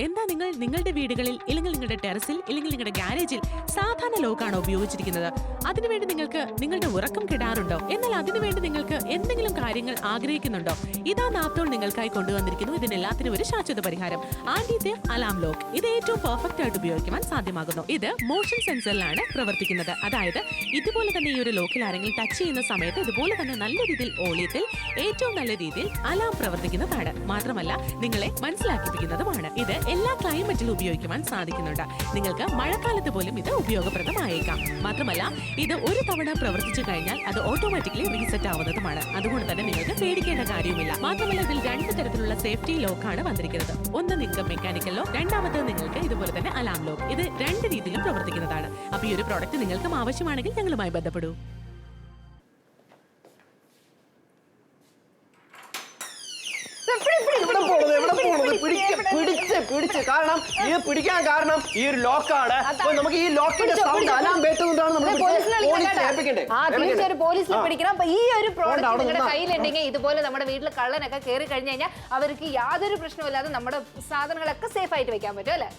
എന്താ നിങ്ങൾ നിങ്ങളുടെ വീടുകളിൽ അല്ലെങ്കിൽ നിങ്ങളുടെ ടെറസിൽ അല്ലെങ്കിൽ നിങ്ങളുടെ ഗാരേജിൽ സാധാരണ ലോക്കാണോ ഉപയോഗിച്ചിരിക്കുന്നത്? അതിനുവേണ്ടി നിങ്ങൾക്ക് നിങ്ങളുടെ ഉറക്കം കെടാറുണ്ടോ? എന്നാൽ അതിനുവേണ്ടി നിങ്ങൾക്ക് എന്തെങ്കിലും കാര്യങ്ങൾ ആഗ്രഹിക്കുന്നുണ്ടോ? ഇതാ നാപ്തോൾ നിങ്ങൾക്കായി കൊണ്ടുവന്നിരിക്കുന്നു. ഇതിനെല്ലാത്തിനും ഒരു ശാശ്വത പരിഹാരം, ആന്റി തേഫ്റ്റ് അലാം ലോക്ക്. ഇത് ഏറ്റവും പെർഫെക്റ്റ് ആയിട്ട് ഉപയോഗിക്കുവാൻ സാധ്യമാകുന്നു. ഇത് മോഷൻ സെൻസറിലാണ് പ്രവർത്തിക്കുന്നത്. അതായത് ഇതുപോലെ തന്നെ ഈ ഒരു ലോക്കിൽ ആരെങ്കിലും ടച്ച് ചെയ്യുന്ന സമയത്ത് ഇതുപോലെ തന്നെ നല്ല രീതിയിൽ ഓളിയത്തിൽ ഏറ്റവും നല്ല രീതിയിൽ അലാം പ്രവർത്തിക്കുന്നതാണ്. മാത്രമല്ല നിങ്ങളെ മനസ്സിലാക്കിപ്പിക്കുന്നതുമാണ്. ഇത് എല്ലാ ക്ലൈമറ്റിലും ഉപയോഗിക്കുവാൻ സാധിക്കുന്നുണ്ട്. നിങ്ങൾക്ക് മഴക്കാലത്ത് പോലും ഇത് ഉപയോഗപ്രദമായേക്കാം. മാത്രമല്ല ഇത് ഒരു തവണ പ്രവർത്തിച്ചു കഴിഞ്ഞാൽ അത് ഓട്ടോമാറ്റിക്കലി റീസെറ്റ് ആവുന്നതുമാണ്. അതുകൊണ്ട് തന്നെ നിങ്ങൾക്ക് പേടിക്കേണ്ട കാര്യവുമില്ല. മാത്രമല്ല ഇതിൽ 2 തരത്തിലുള്ള സേഫ്റ്റി ലോക്കാണ് വന്നിരിക്കുന്നത്. ഒന്ന് നിങ്ങൾക്ക് മെക്കാനിക്കൽ ലോക്ക്, രണ്ടാമത്തേത് നിങ്ങൾക്ക് ഇതുപോലെ തന്നെ അലാം ലോക്ക്. ഇത് 2 രീതിയിലും പ്രവർത്തിക്കുന്നതാണ്. അപ്പൊ ഈ ഒരു പ്രോഡക്റ്റ് നിങ്ങൾക്കും ആവശ്യമാണെങ്കിൽ ഞങ്ങളുമായി ബന്ധപ്പെടൂ. കാരണം ഇത് പിടിക്കാൻ കാരണം ഈ ഒരു ലോക്കാണ്. നമുക്ക് ഈ ലോക്കിന്റെ സൗണ്ട് അലാം കേട്ടുകൊണ്ടാണ് നമ്മൾ പോലീസിൽ പിടിക്കണം. അപ്പൊ ഈ ഒരു പ്രോഡക്റ്റ് നിങ്ങളുടെ കയ്യിലുണ്ടെങ്കിൽ ഇതുപോലെ നമ്മുടെ വീട്ടിൽ കള്ളനൊക്കെ കയറി കഴിഞ്ഞു കഴിഞ്ഞാൽ അവർക്ക് യാതൊരു പ്രശ്നമില്ലാതെ നമ്മുടെ സാധനങ്ങളൊക്കെ സേഫ് ആയിട്ട് വെക്കാൻ പറ്റും അല്ലെ?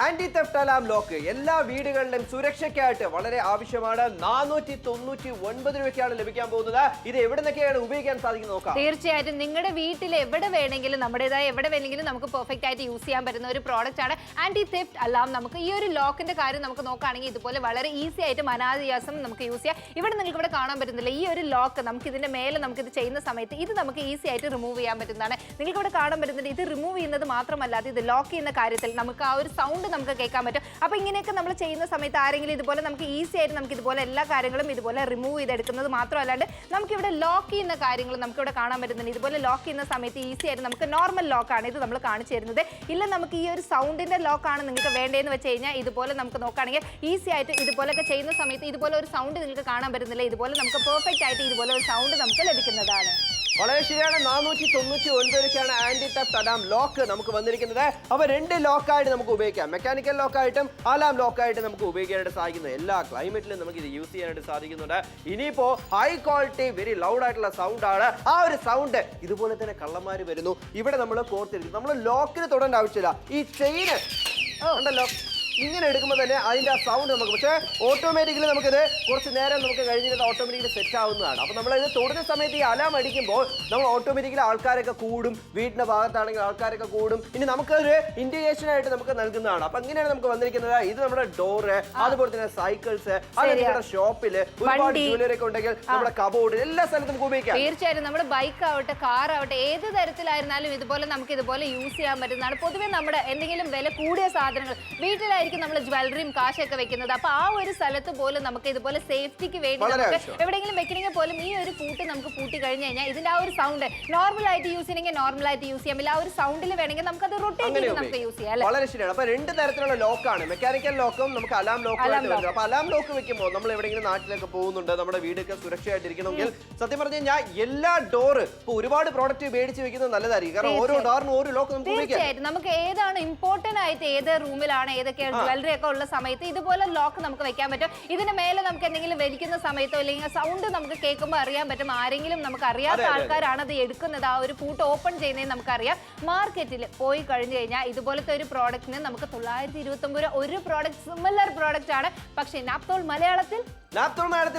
ആന്റി തെഫ്റ്റ് അലാം ലോക്ക് എല്ലാ വീടുകളിലും സുരക്ഷയ്ക്കായിട്ട് വളരെ ആവശ്യമാണ്. 499 രൂപയ്ക്കാണ് ലഭിക്കാൻ പോകുന്നത്. ഇത് എവിടെ നിന്നൊക്കെയാണ് ഉപയോഗിക്കാൻ സാധിക്കുന്നത് നോക്കാം. തീർച്ചയായിട്ടും നിങ്ങളുടെ വീട്ടിൽ എവിടെ വേണമെങ്കിലും നമ്മുടേതായ എവിടെ വേണമെങ്കിലും നമുക്ക് പെർഫെക്റ്റ് ആയിട്ട് യൂസ് ചെയ്യാൻ പറ്റുന്ന ഒരു പ്രോഡക്റ്റ് ആണ് ആന്റി തെഫ്റ്റ് അലാം. നമുക്ക് ഈ ഒരു ലോക്കിന്റെ കാര്യം നമുക്ക് നോക്കുകയാണെങ്കിൽ ഇതുപോലെ വളരെ ഈസി ആയിട്ട് അനായാസം നമുക്ക് യൂസ് ചെയ്യാം. ഇവിടെ നിങ്ങൾക്ക് ഇവിടെ കാണാൻ പറ്റുന്നില്ല ഈ ഒരു ലോക്ക്. നമുക്ക് ഇതിന്റെ മേലെ നമുക്ക് ഇത് ചെയ്യുന്ന സമയത്ത് ഇത് നമുക്ക് ഈസി ആയിട്ട് റിമൂവ് ചെയ്യാൻ പറ്റുന്നതാണ്. നിങ്ങൾക്ക് ഇവിടെ കാണാൻ പറ്റുന്നുണ്ട്. ഇത് റിമൂവ് ചെയ്യുന്നത് മാത്രമല്ലാതെ ഇത് ലോക്ക് ചെയ്യുന്ന കാര്യത്തിൽ നമുക്ക് ആ ഒരു സൗണ്ട് നമുക്ക് കേൾക്കാൻ പറ്റും. അപ്പൊ ഇങ്ങനെയൊക്കെ നമ്മൾ ചെയ്യുന്ന സമയത്ത് ആരെങ്കിലും ഇതുപോലെ നമുക്ക് ഈസി ആയിട്ട് നമുക്ക് ഇതുപോലെ എല്ലാ കാര്യങ്ങളും ഇതുപോലെ റിമൂവ് ചെയ്തെടുക്കുന്നത് മാത്രമല്ലാണ്ട് നമുക്ക് ഇവിടെ ലോക്ക് ചെയ്യുന്ന കാര്യങ്ങൾ നമുക്ക് ഇവിടെ കാണാൻ പറ്റുന്നുണ്ട്. ഇതുപോലെ ലോക്ക് ചെയ്യുന്ന സമയത്ത് ഈസി ആയിട്ട് നമുക്ക് നോർമൽ ലോക്കാണ് ഇത് നമ്മൾ കാണിച്ചു തരുന്നത്. ഇല്ല നമുക്ക് ഈ ഒരു സൗണ്ടിന്റെ ലോക്കാണ് നിങ്ങൾക്ക് വേണ്ടതെന്ന് വെച്ച് കഴിഞ്ഞാൽ ഇതുപോലെ നമുക്ക് നോക്കുകയാണെങ്കിൽ ഈസി ആയിട്ട് ഇതുപോലെയൊക്കെ ചെയ്യുന്ന സമയത്ത് ഇതുപോലെ ഒരു സൗണ്ട് നിങ്ങൾക്ക് കാണാൻ പറ്റുന്നില്ല. ഇതുപോലെ നമുക്ക് പെർഫെക്റ്റ് ആയിട്ട് ഇതുപോലെ ഒരു സൗണ്ട് നമുക്ക് ലഭിക്കുന്നതാണ്. വളരെ ശരിയാണ്. 499 രൂപയ്ക്കാണ് ആന്റി തെഫ്റ്റ് അലാം ലോക്ക് നമുക്ക് വന്നിരിക്കുന്നത്. അപ്പൊ 2 ലോക്കായിട്ട് നമുക്ക് ഉപയോഗിക്കാം. മെക്കാനിക്കൽ ലോക്കായിട്ടും അലാം ലോക്കായിട്ട് നമുക്ക് ഉപയോഗിക്കാനായിട്ട് സാധിക്കുന്നത്. എല്ലാ ക്ലൈമറ്റിലും നമുക്ക് ഇത് യൂസ് ചെയ്യാനായിട്ട് സാധിക്കുന്നുണ്ട്. ഇനിയിപ്പോ ഹൈ ക്വാളിറ്റി വെരി ലൗഡ് ആയിട്ടുള്ള സൗണ്ട് ആണ്. ആ ഒരു സൗണ്ട് ഇതുപോലെ തന്നെ കള്ളന്മാര് വരുന്നു. ഇവിടെ നമ്മൾ കോർത്തിരിക്കും. നമ്മൾ ലോക്കിന് തൊടേണ്ട ആവശ്യമില്ല. ഈ ചെയിന് ഉണ്ടല്ലോ ഇങ്ങനെ എടുക്കുമ്പോൾ തന്നെ അതിന്റെ ആ സൗണ്ട് നമുക്ക്, പക്ഷേ ഓട്ടോമാറ്റിക്കലി നമുക്കിത് കുറച്ച് നേരം നമുക്ക് കഴിഞ്ഞിട്ട് ഓട്ടോമാറ്റിക്കലി സെറ്റ് ആവുന്നതാണ്. അപ്പൊ നമ്മൾ ഇത് തൊടുന്ന സമയത്ത് ഈ അലാം അടിക്കുമ്പോൾ നമ്മൾ ഓട്ടോമാറ്റിക്കലി ആൾക്കാരൊക്കെ കൂടും. വീടിന്റെ ഭാഗത്താണെങ്കിൽ ആൾക്കാരൊക്കെ കൂടും. ഇനി നമുക്കൊരു ഇൻഡിക്കേഷൻ ആയിട്ട് നമുക്ക് നൽകുന്നതാണ്. അപ്പൊ അങ്ങനെയാണ് നമുക്ക് വന്നിരിക്കുന്നത്. ഇത് നമ്മുടെ ഡോറ്, അതുപോലെ തന്നെ സൈക്കിൾസ്, അതുപോലെ ഷോപ്പില് ഒരുപാട് ജ്വല്ലറി ഒക്കെ ഉണ്ടെങ്കിൽ നമ്മുടെ കബോർഡ് എല്ലാ സ്ഥലത്തും നമുക്ക് ഉപയോഗിക്കാം. തീർച്ചയായും നമ്മുടെ ബൈക്ക് ആവട്ടെ കാർ ആവട്ടെ ഏത് തരത്തിലായിരുന്നാലും ഇതുപോലെ നമുക്ക് ഇതുപോലെ യൂസ് ചെയ്യാൻ പറ്റുന്നതാണ്. പൊതുവെ നമ്മുടെ എന്തെങ്കിലും വില കൂടിയ സാധനങ്ങൾ വീട്ടിലായിരിക്കും നമ്മൾ ജ്വല്ലറിയും കാശൊക്കെ വെക്കുന്നത്. അപ്പൊ ആ ഒരു സ്ഥലത്ത് പോലും നമുക്ക് ഇതുപോലെ സേഫ്റ്റിക്ക് വേണ്ടി നമുക്ക് എവിടെയെങ്കിലും വെക്കണമെങ്കിൽ പോലും ഈ ഒരു പൂട്ട് നമുക്ക് പൂട്ടി കഴിഞ്ഞു കഴിഞ്ഞാൽ ഇതിന്റെ ആ ഒരു സൗണ്ട് നോർമൽ ആയിട്ട് യൂസ് ചെയ്യണമെങ്കിൽ നോർമൽ ആയിട്ട് യൂസ് ചെയ്യാം. ആ ഒരു സൗണ്ടിൽ വേണമെങ്കിൽ നമുക്ക് അത് റൊട്ടേറ്റ് ചെയ്ത് നമുക്ക് യൂസ് ചെയ്യാം. വളരെ ശരിയാണ്. അപ്പൊ 2 തരത്തിലുള്ള ലോക്കാണ്, മെക്കാനിക്കൽ ലോക്കും നമുക്ക് അലാം ലോക്കും. അപ്പൊ അലാം ലോക്ക് വെക്കുമ്പോൾ നമ്മൾ എവിടെയെങ്കിലും നാട്ടിലൊക്കെ പോകുന്നുണ്ട്, നമ്മുടെ വീടൊക്കെ സുരക്ഷയായിട്ടിരിക്കണമെങ്കിൽ സത്യം പറഞ്ഞു കഴിഞ്ഞാൽ എല്ലാ ഡോറ് ഇപ്പൊ ഒരുപാട് പ്രോഡക്റ്റ് മേടിച്ച് വെക്കുന്നത് നല്ലതായിരിക്കും. കാരണം ഓരോ ഡോറിനും ഓരോ ലോക്ക് നമുക്ക് തീർച്ചയായിട്ടും നമുക്ക് ഏതാണ് ഇമ്പോർട്ടന്റ് ആയിട്ട് ഏത് റൂമിലാണ് ഏതൊക്കെ ജ്വല്ലറി ഒക്കെ ഉള്ള സമയത്ത് ഇതുപോലെ ലോക്ക് നമുക്ക് വെക്കാൻ പറ്റും. ഇതിന് മേലെ നമുക്ക് എന്തെങ്കിലും വലിക്കുന്ന സമയത്തോ അല്ലെങ്കിൽ സൗണ്ട് നമുക്ക് കേൾക്കുമ്പോൾ അറിയാൻ പറ്റും ആരെങ്കിലും നമുക്ക് അറിയാത്ത ആൾക്കാരാണ് അത് എടുക്കുന്നത്. ആ ഒരു പൂട്ട് ഓപ്പൺ ചെയ്യുന്നത് നമുക്കറിയാം. മാർക്കറ്റിൽ പോയി കഴിഞ്ഞു കഴിഞ്ഞാൽ ഇതുപോലത്തെ ഒരു പ്രോഡക്റ്റിന് നമുക്ക് 929 രൂപ ഒരു പ്രോഡക്റ്റ് സിമിലർ പ്രോഡക്റ്റ് ആണ്. പക്ഷേ നാപ്തോൾ മലയാളത്തിൽ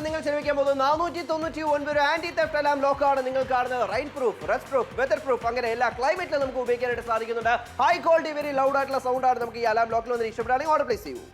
നിങ്ങൾ ചെലവഴിക്കാൻ പോകുന്നത് 499 ആന്റി തെഫ്റ്റ് അലാം ലോക്കാണ്. നിങ്ങൾ കാണുന്നത് റെയിൻപ്രൂഫ്, റസ്റ്റ്പ്രൂഫ്, വെതർപ്രൂഫ് അങ്ങനെ എല്ലാ ക്ലൈമറ്റിലും നമുക്ക് ഉപയോഗിക്കാനായിട്ട് സാധിക്കുന്നുണ്ട്. ഹൈ ക്വാളിറ്റി വെരി ലൗഡ് ആയിട്ടുള്ള സൗണ്ട് ആണ് നമുക്ക് ഈ അലാം ലോക്കിൽ വന്ന് ഇഷ്ടപ്പെടുകയാണെങ്കിൽ ഓർഡർ പ്ലേസ് ചെയ്യൂ.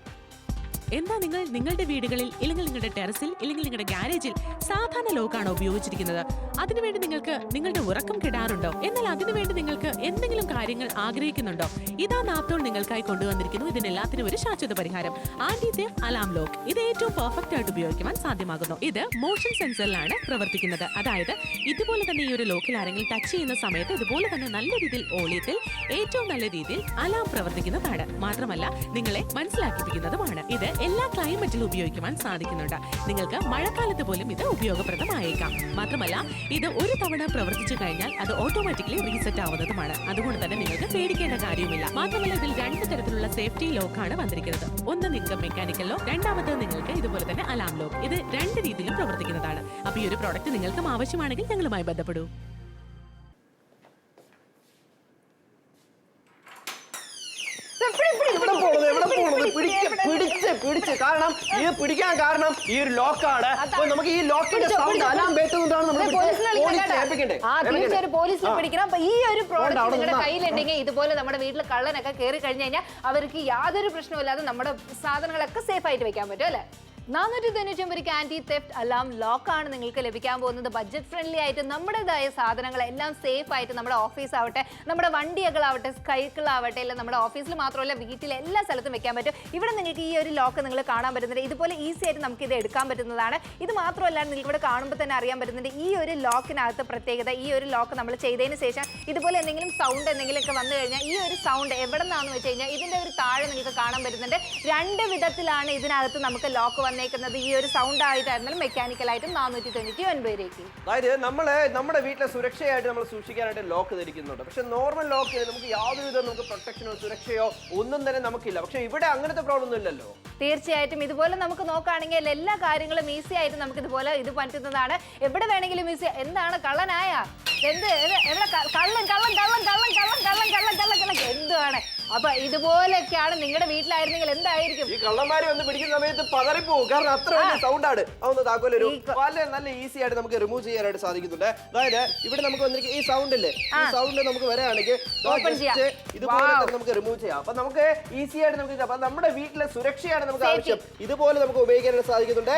എന്താ നിങ്ങൾ നിങ്ങളുടെ വീടുകളിൽ അല്ലെങ്കിൽ നിങ്ങളുടെ ടെറസിൽ അല്ലെങ്കിൽ നിങ്ങളുടെ ഗാരേജിൽ സാധാരണ ലോക്കാണോ ഉപയോഗിച്ചിരിക്കുന്നത്? അതിനുവേണ്ടി നിങ്ങൾക്ക് നിങ്ങളുടെ ഉറക്കം കെടാറുണ്ടോ? എന്നാൽ അതിനുവേണ്ടി നിങ്ങൾക്ക് എന്തെങ്കിലും കാര്യങ്ങൾ ആഗ്രഹിക്കുന്നുണ്ടോ? ഇതാ നാപ്തോൾ നിങ്ങൾക്കായി കൊണ്ടുവന്നിരിക്കുന്നു. ഇതിനെല്ലാത്തിനും ഒരു ശാശ്വത പരിഹാരം, ആന്റി തേഫ്റ്റ് അലാം ലോക്ക്. ഇത് ഏറ്റവും പെർഫെക്റ്റ് ആയിട്ട് ഉപയോഗിക്കുവാൻ സാധ്യമാകുന്നു. ഇത് മോഷൻ സെൻസറിലാണ് പ്രവർത്തിക്കുന്നത്. അതായത് ഇതുപോലെ തന്നെ ഈ ഒരു ലോക്കിൽ ആരെങ്കിലും ടച്ച് ചെയ്യുന്ന സമയത്ത് ഇതുപോലെ തന്നെ നല്ല രീതിയിൽ ഓളിയത്തിൽ ഏറ്റവും നല്ല രീതിയിൽ അലാം പ്രവർത്തിക്കുന്നതാണ്. മാത്രമല്ല നിങ്ങളെ മനസ്സിലാക്കിപ്പിക്കുന്നതുമാണ്. ഇത് എല്ലാ ക്ലൈമറ്റിലും ഉപയോഗിക്കുവാൻ സാധിക്കുന്നുണ്ട്. നിങ്ങൾക്ക് മഴക്കാലത്ത് പോലും ഇത് ഉപയോഗപ്രദമായേക്കാം. മാത്രമല്ല ഇത് ഒരു തവണ പ്രവർത്തിച്ചു കഴിഞ്ഞാൽ അത് ഓട്ടോമാറ്റിക്കലി റീസെറ്റ് ആവുന്നതുമാണ്. അതുകൊണ്ട് തന്നെ നിങ്ങൾക്ക് പേടിക്കേണ്ട കാര്യവുമില്ല. മാത്രമല്ല ഇതിൽ 2 തരത്തിലുള്ള സേഫ്റ്റി ലോക്കാണ് വന്നിരിക്കുന്നത്. ഒന്ന് നിങ്ങൾക്ക് മെക്കാനിക്കൽ ലോക്ക്, രണ്ടാമത്തേത് നിങ്ങൾക്ക് ഇതുപോലെ തന്നെ അലാം ലോക്ക്. ഇത് 2 രീതിയിലും പ്രവർത്തിക്കുന്നതാണ്. അപ്പൊ ഈ ഒരു പ്രോഡക്റ്റ് നിങ്ങൾക്കും ആവശ്യമാണെങ്കിൽ ഞങ്ങളുമായി ബന്ധപ്പെടൂ. എവിടെ പോണത് പിടിച്ച് കാരണം ഇത് പിടിക്കാൻ കാരണം ഈ ഒരു ലോക്കാണ്. അപ്പൊ നമുക്ക് ഈ ലോക്കിന്റെ സൗണ്ട് അലാം കേട്ടുകൊണ്ടാണ് നമ്മൾ പോലീസിൽ പിടിക്കണം. അപ്പൊ ഈ ഒരു പ്രോഡക്റ്റ് നിങ്ങളുടെ കയ്യിലുണ്ടെങ്കിൽ ഇതുപോലെ നമ്മുടെ വീട്ടിൽ കള്ളനൊക്കെ കയറി കഴിഞ്ഞു കഴിഞ്ഞാൽ അവർക്ക് യാതൊരു പ്രശ്നമില്ലാതെ നമ്മുടെ സാധനങ്ങളൊക്കെ സേഫ് ആയിട്ട് വെക്കാൻ പറ്റും അല്ലെ. 499 ആന്റി തെഫ്റ്റ് അലാം ലോക്കാണ് നിങ്ങൾക്ക് ലഭിക്കാൻ പോകുന്നത്. ബഡ്ജറ്റ് ഫ്രണ്ട്ലി ആയിട്ട് നമ്മുടേതായ സാധനങ്ങളെല്ലാം സേഫ് ആയിട്ട് നമ്മുടെ ഓഫീസ് ആവട്ടെ, നമ്മുടെ വണ്ടികളാവട്ടെ, സൈക്കിളാവട്ടെ, അല്ല നമ്മുടെ ഓഫീസിൽ മാത്രമല്ല വീട്ടിൽ എല്ലാ സ്ഥലത്തും വെക്കാൻ പറ്റും. ഇവിടെ നിങ്ങൾക്ക് ഈ ഒരു ലോക്ക് നിങ്ങൾ കാണാൻ പറ്റുന്നുണ്ട്. ഇതുപോലെ ഈസി ആയിട്ട് നമുക്ക് ഇത് എടുക്കാൻ പറ്റുന്നതാണ്. ഇത് മാത്രമല്ല നിങ്ങൾക്ക് ഇവിടെ കാണുമ്പോൾ തന്നെ അറിയാൻ പറ്റുന്നുണ്ട് ഈ ഒരു ലോക്കിനകത്ത് പ്രത്യേകത. ഈ ഒരു ലോക്ക് നമ്മൾ ചെയ്തതിന് ശേഷം ഇതുപോലെ എന്തെങ്കിലും സൗണ്ട് എന്തെങ്കിലുമൊക്കെ വന്നു കഴിഞ്ഞാൽ ഈ ഒരു സൗണ്ട് എവിടെ നിന്നാണെന്ന് വെച്ച് കഴിഞ്ഞാൽ ഇതിന്റെ ഒരു താഴെ നിങ്ങൾക്ക് കാണാൻ പറ്റുന്നുണ്ട്. രണ്ട് വിധത്തിലാണ് ഇതിനകത്ത് നമുക്ക് ലോക്ക് വന്നേക്കുന്നത്. ഈ ഒരു സൗണ്ട് ആയിട്ടായിരുന്നാലും മെക്കാനിക്കലായിട്ടും 499 അതായത് നമ്മുടെ വീട്ടിലെ സുരക്ഷയായിട്ട് നമ്മൾ സൂക്ഷിക്കാനായിട്ട് ലോക്ക് ധരിക്കുന്നുണ്ട്. പക്ഷെ നോർമൽ ലോക്ക് നമുക്ക് യാതൊരുവിധ നമുക്ക് പ്രൊട്ടക്ഷനോ സുരക്ഷയോ ഒന്നും തന്നെ നമുക്കില്ല. പക്ഷെ ഇവിടെ അങ്ങനത്തെ പ്രോബ്ലം ഒന്നും ഇല്ലല്ലോ. തീർച്ചയായിട്ടും ഇതുപോലെ നമുക്ക് നോക്കുകയാണെങ്കിൽ എല്ലാ കാര്യങ്ങളും ഈസി ആയിട്ട് നമുക്ക് ഇതുപോലെ ഇത് പറ്റുന്നതാണ്. എവിടെ വേണമെങ്കിലും ഈസി. എന്താണ് കള്ളനായ എന്താണ്? അപ്പൊ ഇതുപോലെയൊക്കെയാണ് നിങ്ങളുടെ വീട്ടിലായിരുന്നെങ്കിൽ എന്തായിരിക്കും? ഈ കള്ളന്മാരെ വന്ന് പിടിക്കുന്ന സമയത്ത് പതറിപ്പോകും. കാരണം അത്ര വലിയ സൗണ്ട് ആണ്. അതൊന്ന് താക്കോലൊരു നല്ല ഈസി ആയിട്ട് നമുക്ക് റിമൂവ് ചെയ്യാനായിട്ട് സാധിക്കുന്നുണ്ട്. അതായത് ഇവിടെ നമുക്ക് വന്നിരിക്കും ഈ സൗണ്ട് ഇല്ലേ, ഈ സൗണ്ട് നമുക്ക് വരാണെങ്കിൽ ഇതുപോലെ നമുക്ക് റിമൂവ് ചെയ്യാം. അപ്പൊ നമുക്ക് ഈസി ആയിട്ട് നമുക്ക് അപ്പൊ നമ്മുടെ വീട്ടിലെ സുരക്ഷയാണ് നമുക്ക് ആവശ്യം. ഇതുപോലെ നമുക്ക് ഉപയോഗിക്കാനായിട്ട് സാധിക്കുന്നുണ്ട്.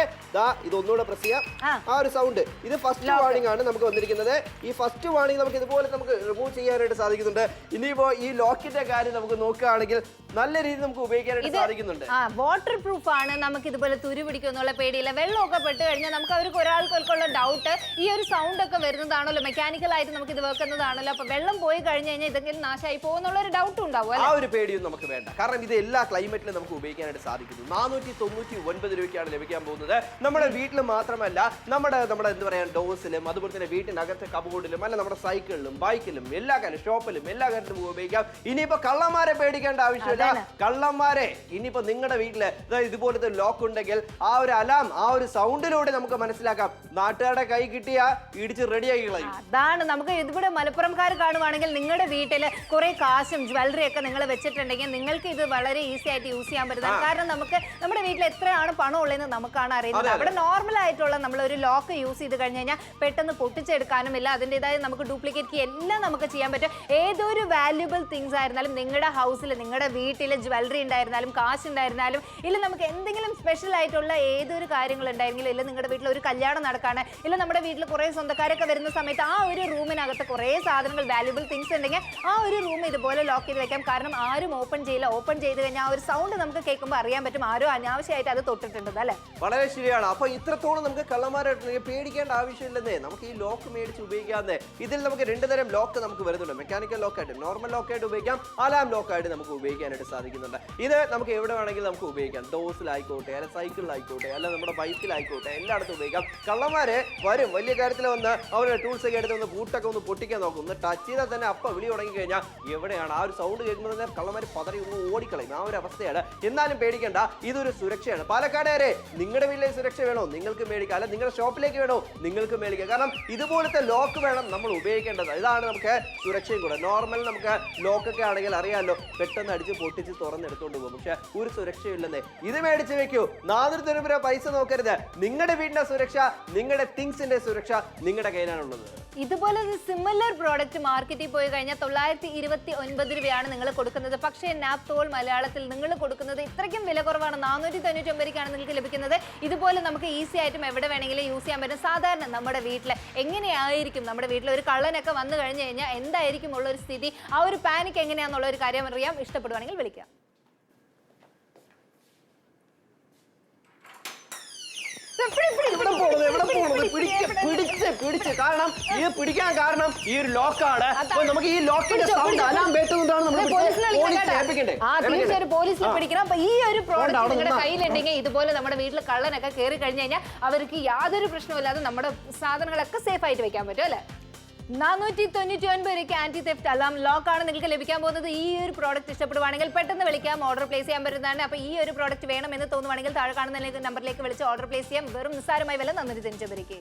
ഇത് ഒന്നുകൂടെ പ്രസ് ചെയ്യാം. ആ ഒരു സൗണ്ട് ഇത് ഫസ്റ്റ് വാർണിംഗ് ആണ് നമുക്ക് വന്നിരിക്കുന്നത്. ഈ ഫസ്റ്റ് വാർണിംഗ് നമുക്ക് ഇതുപോലെ നമുക്ക് റിമൂവ് ചെയ്യാനായിട്ട് സാധിക്കുന്നുണ്ട്. ഇനിയിപ്പോ ഈ ലോക്കിന്റെ കാര്യം നമുക്ക് നോക്കുകയാണെങ്കിൽ നല്ല രീതിയിൽ നമുക്ക് ഉപയോഗിക്കാനായിട്ട് സാധിക്കുന്നുണ്ട്. വാട്ടർ പ്രൂഫ് ആണ്. നമുക്ക് ഇതുപോലെ തുരു പിടിക്കുമെന്നുള്ള പേടിയില്ല. വെള്ളമൊക്കെ പെട്ട് കഴിഞ്ഞാൽ നമുക്ക് അവർക്ക് ഒരാൾക്കൊക്കെ ഡൗട്ട് ഈ ഒരു സൗണ്ട് ഒക്കെ വരുന്നതാണല്ലോ, മെക്കാനിക്കൽ ആയിട്ട് നമുക്ക് ഇത് വെക്കുന്നതാണല്ലോ. അപ്പൊ വെള്ളം പോയി കഴിഞ്ഞു കഴിഞ്ഞാൽ ഇതെങ്കിലും നാശമായി പോകുന്നുള്ള ഒരു ഡൗട്ട് ഉണ്ടാവും. ആ ഒരു പേടിയൊന്നും നമുക്ക് വേണ്ട. കാരണം ഇത് എല്ലാ ക്ലൈമറ്റിലും നമുക്ക് ഉപയോഗിക്കാനായിട്ട് സാധിക്കുന്നു. 499 രൂപയ്ക്കാണ് ലഭിക്കാൻ പോകുന്നത്. നമ്മുടെ വീട്ടിൽ മാത്രമല്ല നമ്മുടെ എന്താ പറയാ ഡോസിലും അതുപോലെ തന്നെ വീട്ടിനകത്തെ കബോർഡിലും അല്ല നമ്മുടെ സൈക്കിളിലും ബൈക്കിലും എല്ലാ കാര്യം ഷോപ്പിലും എല്ലാ കാര്യത്തിലും ഉപയോഗിക്കാം. ഇനിയിപ്പോ കള്ളന്മാരെ പേടിക്കേണ്ട ആവശ്യമില്ല. കള്ളന്മാരെ ഇനിയിപ്പോ നിങ്ങളുടെ വീട്ടില് ഇതുപോലത്തെ ലോക്ക് ഉണ്ടെങ്കിൽ ആ ഒരു അലാം ആ ഒരു സൗണ്ടിലൂടെ നമുക്ക് മനസ്സിലാക്കാം. നാട്ടുകാരുടെ കൈ കിട്ടിയ ഇടിച്ച് റെഡിയാക്കി കളയും. അതാണ് നമുക്ക് ഇവിടെ മലപ്പുറംകാർ കാണുവാണെങ്കിൽ നിങ്ങളുടെ വീട്ടിൽ കുറെ കാശും ജ്വല്ലറി ഒക്കെ നിങ്ങൾ വെച്ചിട്ടുണ്ടെങ്കിൽ നിങ്ങൾക്ക് ഇത് വളരെ ഈസി ആയിട്ട് യൂസ് ചെയ്യാൻ പറ്റുന്നതാണ്. കാരണം നമുക്ക് നമ്മുടെ വീട്ടിൽ എത്രയാണ് പണം ഉള്ളതെന്ന് നമുക്കാണ് അറിയുന്നത്. അവിടെ നോർമൽ ആയിട്ടുള്ള നമ്മൾ ഒരു ലോക്ക് യൂസ് ചെയ്ത് കഴിഞ്ഞ് കഴിഞ്ഞാൽ പെട്ടെന്ന് പൊട്ടിച്ചെടുക്കാനും ഇല്ല. അതിൻ്റെതായ നമുക്ക് ഡ്യൂപ്ലിക്കേറ്റ് കീ എല്ലാം നമുക്ക് ചെയ്യാൻ പറ്റും. ഏതൊരു വാല്യുബിൾ തിങ്സ് ആയിരുന്നാലും നിങ്ങളുടെ ഹൗസിൽ നിങ്ങളുടെ വീട്ടിൽ ജ്വല്ലറി ഉണ്ടായിരുന്നാലും കാശ് ഉണ്ടായിരുന്നാലും ഇല്ല നമുക്ക് എന്തെങ്കിലും സ്പെഷ്യൽ ആയിട്ടുള്ള ഏതൊരു കാര്യങ്ങൾ ഉണ്ടായിരുന്നെങ്കിലും ഇല്ല നിങ്ങളുടെ വീട്ടിൽ ഒരു കല്യാണം നടക്കാണ് ഇല്ല നമ്മുടെ വീട്ടിൽ കുറെ സ്വന്തക്കാരൊക്കെ വരുന്ന സമയത്ത് ആ ഒരു റൂമിനകത്ത് കുറെ സാധനങ്ങൾ വാല്യുബിൾ തിങ്സ് ഉണ്ടെങ്കിൽ ആ ഒരു റൂം ഇതുപോലെ ലോക്ക് ചെയ്ത് വെക്കാം. കാരണം ആരും ഓപ്പൺ ചെയ്യില്ല. ഓപ്പൺ ചെയ്ത് കഴിഞ്ഞാൽ ആ ഒരു സൗണ്ട് നമുക്ക് കേൾക്കുമ്പോൾ അറിയാൻ പറ്റും ആരും അനാവശ്യമായിട്ട് അത് തൊട്ടിട്ടുണ്ട് അല്ലെ. വളരെ ശരിയാണ്. അപ്പൊ ഇത്രത്തോളം നമുക്ക് കള്ളന്മാരായിട്ട് പേടിക്കേണ്ട ആവശ്യമില്ലെന്നേ. നമുക്ക് ഈ ലോക്ക് മേടിച്ച് ഉപയോഗിക്കാതെ ഇതിൽ നമുക്ക് രണ്ട് തരം ലോക്ക് നമുക്ക് വരുന്നുണ്ട്. മെക്കാനിക്കൽ ലോക്കായിട്ട് നോർമൽ ലോക്കായിട്ട് ഉപയോഗിക്കാം, അലാം ലോക്കായിട്ട് നമുക്ക് ഉപയോഗിക്കാനായിട്ട് സാധിക്കുന്നുണ്ട്. ഇത് നമുക്ക് എവിടെ വേണമെങ്കിലും നമുക്ക് ഉപയോഗിക്കാം. ഡോസിലായിക്കോട്ടെ അല്ല സൈക്കിളിലായിക്കോട്ടെ അല്ല നമ്മുടെ ബൈക്കിലായിക്കോട്ടെ എല്ലായിടത്തും ഉപയോഗിക്കാം. കള്ളന്മാര് വരും വലിയ കാര്യത്തിൽ വന്ന് അവരുടെ ടൂൾസ് ഒക്കെ എടുത്ത് ബൂട്ടൊക്കെ ഒന്ന് പൊട്ടിക്കാൻ നോക്കും. ഒന്ന് ടച്ച് ചെയ്താൽ തന്നെ അപ്പൊ വിളി തുടങ്ങി കഴിഞ്ഞാൽ എവിടെയാണ് ആ ഒരു സൗണ്ട് കേൾക്കുന്നത് കള്ളന്മാർ പതറി ഒന്ന് ഓടിക്കളയും. ആ ഒരു അവസ്ഥയാണ്. എന്നാലും പേടിക്കേണ്ട, ഇതൊരു സുരക്ഷയാണ്. പാലക്കാടുകാരെ നിങ്ങളുടെ വീട്ടിലെ സുരക്ഷ വേണോ നിങ്ങൾക്ക് മേടിക്കാം, അല്ല നിങ്ങളുടെ ഷോപ്പിലേക്ക് വേണോ നിങ്ങൾക്ക് മേടിക്കാം. കാരണം ഇതുപോലത്തെ ലോക്ക് വേണം നമ്മൾ ഉപയോഗിക്കേണ്ടത്. ഇതാണ് നമുക്ക് സുരക്ഷയും കൂടെ. നോർമൽ നമുക്ക് ലോക്കൊക്കെ ആണെങ്കിൽ അറിയാമല്ലോ പെട്ടെന്ന് അടിച്ച് പൊട്ടിച്ച് തുറന്നെടുത്തോണ്ട് പോകും. പക്ഷെ ഒരു സുരക്ഷയില്ലെന്നേ. ഇത് മേടിച്ച് വെക്കൂ. 400 രൂപ പൈസ നോക്കരുത്. നിങ്ങളുടെ വീടിന്റെ സുരക്ഷ നിങ്ങളുടെ തിങ്സിന്റെ സുരക്ഷ നിങ്ങളുടെ കയ്യിലാണുള്ളത്. ഇതുപോലെ ഒരു സിമിലർ പ്രോഡക്റ്റ് മാർക്കറ്റിൽ പോയി കഴിഞ്ഞാൽ 929 രൂപയാണ് നിങ്ങൾ കൊടുക്കുന്നത്. പക്ഷേ നാപ്തോൾ മലയാളത്തിൽ നിങ്ങൾ കൊടുക്കുന്നത് ഇത്രയ്ക്കും വില കുറവാണ്. 499 നിങ്ങൾക്ക് ലഭിക്കുന്നത്. ഇതുപോലെ നമുക്ക് ഈസി ആയിട്ടും എവിടെ വേണമെങ്കിലും യൂസ് ചെയ്യാൻ പറ്റും. സാധാരണ നമ്മുടെ വീട്ടിൽ എങ്ങനെയായിരിക്കും നമ്മുടെ വീട്ടിൽ ഒരു കള്ളനൊക്കെ വന്നു കഴിഞ്ഞു കഴിഞ്ഞാൽ എന്തായിരിക്കും ഉള്ള ഒരു സ്ഥിതി, ആ ഒരു പാനിക് എങ്ങനെയാണെന്നുള്ള ഒരു കാര്യം അറിയാം. ഇഷ്ടപ്പെടുവാണെങ്കിൽ വിളിക്കാം. കാരണം ഇത് പിടിക്കാൻ കാരണം ഈ ഒരു ലോക്കാണ്. നമുക്ക് ഈ ലോക്കിന്റെ സൗണ്ട് അലാം കേട്ടുകൊണ്ടാണ് നമ്മൾ പോലീസിൽ പിടിക്കണം. അപ്പൊ ഈ ഒരു പ്രോഡക്റ്റ് നിങ്ങളുടെ കയ്യിലുണ്ടെങ്കിൽ ഇതുപോലെ നമ്മുടെ വീട്ടിൽ കള്ളനൊക്കെ കയറി കഴിഞ്ഞു കഴിഞ്ഞാൽ അവർക്ക് യാതൊരു പ്രശ്നമില്ലാതെ നമ്മുടെ സാധനങ്ങളൊക്കെ സേഫ് ആയിട്ട് വെക്കാൻ പറ്റും അല്ലെ. 499 ആന്റി തെഫ്റ്റ് അലാം ലോക്ക് ആണ് നിങ്ങൾക്ക് ലഭിക്കാൻ പോകുന്നത്. ഈ ഒരു പ്രോഡക്റ്റ് ഇഷ്ടപ്പെടുവാണെങ്കിൽ പെട്ടെന്ന് വിളിക്കാം, ഓർഡർ പ്ലേസ് ചെയ്യാൻ പറ്റുന്നതാണ്. അപ്പോൾ ഈ ഒരു പ്രോഡക്റ്റ് വേണമെന്ന് തോന്നുവാണെങ്കിൽ താഴെ കാണുന്ന നമ്പറിലേക്ക് വിളിച്ച് ഓർഡർ പ്ലേസ് ചെയ്യാം. വെറും നിസ്സാരമായ വില 499.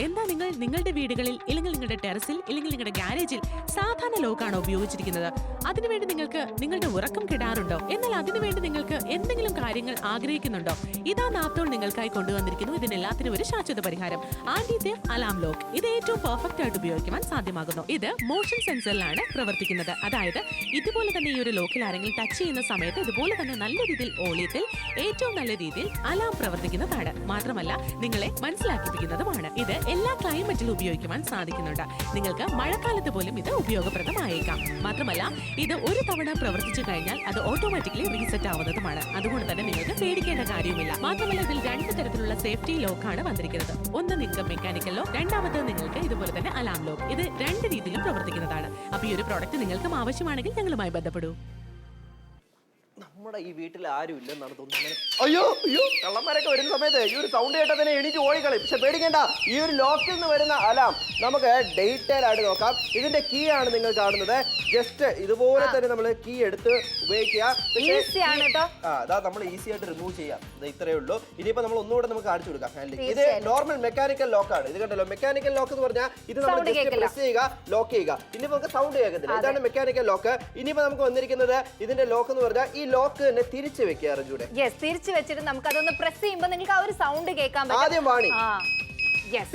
എന്താ നിങ്ങൾ നിങ്ങളുടെ വീടുകളിൽ ഇല്ലെങ്കിൽ നിങ്ങളുടെ ടെറസിൽ ഇല്ലെങ്കിൽ നിങ്ങളുടെ ഗാരേജിൽ സാധാരണ ലോക്കാണോ ഉപയോഗിച്ചിരിക്കുന്നത്? അതിനുവേണ്ടി നിങ്ങൾക്ക് നിങ്ങളുടെ ഉറക്കം കിടാറുണ്ടോ? എന്നാൽ അതിനുവേണ്ടി നിങ്ങൾക്ക് എന്തെങ്കിലും കാര്യങ്ങൾ ആഗ്രഹിക്കുന്നുണ്ടോ? ഇതാ നാപ്തോൾ നിങ്ങൾക്കായി കൊണ്ടുവന്നിരിക്കുന്നു. ഇതിനെല്ലാത്തിനും ഒരു ശാശ്വത പരിഹാരം, ആന്റി തേഫ്റ്റ് അലാം ലോക്ക്. ഇത് ഏറ്റവും പെർഫെക്റ്റ് ആയിട്ട് ഉപയോഗിക്കുവാൻ സാധ്യമാകുന്നു. ഇത് മോഷൻ സെൻസറിലാണ് പ്രവർത്തിക്കുന്നത്. അതായത് ഇതുപോലെ തന്നെ ഈ ഒരു ലോക്കിൽ ആരെങ്കിലും ടച്ച് ചെയ്യുന്ന സമയത്ത് ഇതുപോലെ തന്നെ നല്ല രീതിയിൽ ഓളിയത്തിൽ ഏറ്റവും നല്ല രീതിയിൽ അലാം പ്രവർത്തിക്കുന്നതാണ്. മാത്രമല്ല നിങ്ങളെ മനസ്സിലാക്കിപ്പിക്കുന്നതുമാണ്. ഇത് എല്ലാ ക്ലൈമറ്റിലും ഉപയോഗിക്കുവാൻ സാധിക്കുന്നുണ്ട്. നിങ്ങൾക്ക് മഴക്കാലത്ത് പോലും ഇത് ഉപയോഗപ്രദമായേക്കാം. മാത്രമല്ല ഇത് ഒരു തവണ പ്രവർത്തിച്ചു കഴിഞ്ഞാൽ അത് ഓട്ടോമാറ്റിക്കലി റീസെറ്റ് ആവുന്നതുമാണ്. അതുകൊണ്ട് തന്നെ നിങ്ങൾക്ക് പേടിക്കേണ്ട കാര്യവുമില്ല. മാത്രമല്ല ഇതിൽ 2 തരത്തിലുള്ള സേഫ്റ്റി ലോക്കാണ് വന്നിരിക്കുന്നത്. ഒന്ന് നിങ്ങൾക്ക് മെക്കാനിക്കൽ ലോക്ക്, രണ്ടാമത്തേത് നിങ്ങൾക്ക് ഇതുപോലെ തന്നെ അലാം ലോക്ക്. ഇത് 2 രീതിയിലും പ്രവർത്തിക്കുന്നതാണ്. അപ്പൊ ഈ ഒരു പ്രോഡക്റ്റ് നിങ്ങൾക്കും ആവശ്യമാണെങ്കിൽ ഞങ്ങളുമായി ബന്ധപ്പെടൂ. നമ്മുടെ ഈ വീട്ടിൽ ആരും ഇല്ലെന്നാണ് തോന്നുന്നത്. അയ്യോ അയ്യോ, കള്ളന്മാരൊക്കെ വരുന്ന സമയത്ത് ഈ ഒരു സൗണ്ട് കേട്ടാൽ തന്നെ എണീറ്റ് ഓടിക്കളയും. പക്ഷെ പേടിക്കേണ്ട, ഈ ഒരു ലോക്കിൽ നിന്ന് വരുന്ന അലാം നമുക്ക് ഡീറ്റെയിൽ ആയിട്ട് നോക്കാം. ഇതിന്റെ കീ ആണ് നിങ്ങൾ കാണുന്നത്. ജസ്റ്റ് ഇതുപോലെ തന്നെ നമ്മൾ കീ എടുത്ത് ഉപയോഗിക്കുക. അതാ നമ്മൾ ഈസി ആയിട്ട് റിമൂവ് ചെയ്യാം. ഇത് ഇത്രയേ ഉള്ളൂ. ഇനിയിപ്പോ നമ്മൾ ഒന്നുകൂടെ നമുക്ക് കാണിച്ചു കൊടുക്കാം. ഇത് നോർമൽ മെക്കാനിക്കൽ ലോക്കാണ്. ഇത് കണ്ടല്ലോ, മെക്കാനിക്കൽ ലോക്ക് എന്ന് പറഞ്ഞാൽ ഇത് നമ്മൾ പ്രസ് ചെയ്യുക, ലോക്ക് ചെയ്യുക. ഇനിയിപ്പോ നമുക്ക് സൗണ്ട് കേൾക്കത്തില്ല. ഇതാണ് മെക്കാനിക്കൽ ലോക്ക്. ഇനിയിപ്പോ നമുക്ക് വന്നിരിക്കുന്നത് ഇതിന്റെ ലോക്ക് എന്ന് പറഞ്ഞാൽ ഈ ലോക്ക് തന്നെ തിരിച്ചു വെക്കുക. തിരിച്ചു വെച്ചിട്ട് നമുക്ക് അതൊന്ന് പ്രസ് ചെയ്യുമ്പോൾ നിങ്ങൾക്ക് ആ ഒരു സൗണ്ട് കേൾക്കാൻ പറ്റും. ആദ്യം വാണി,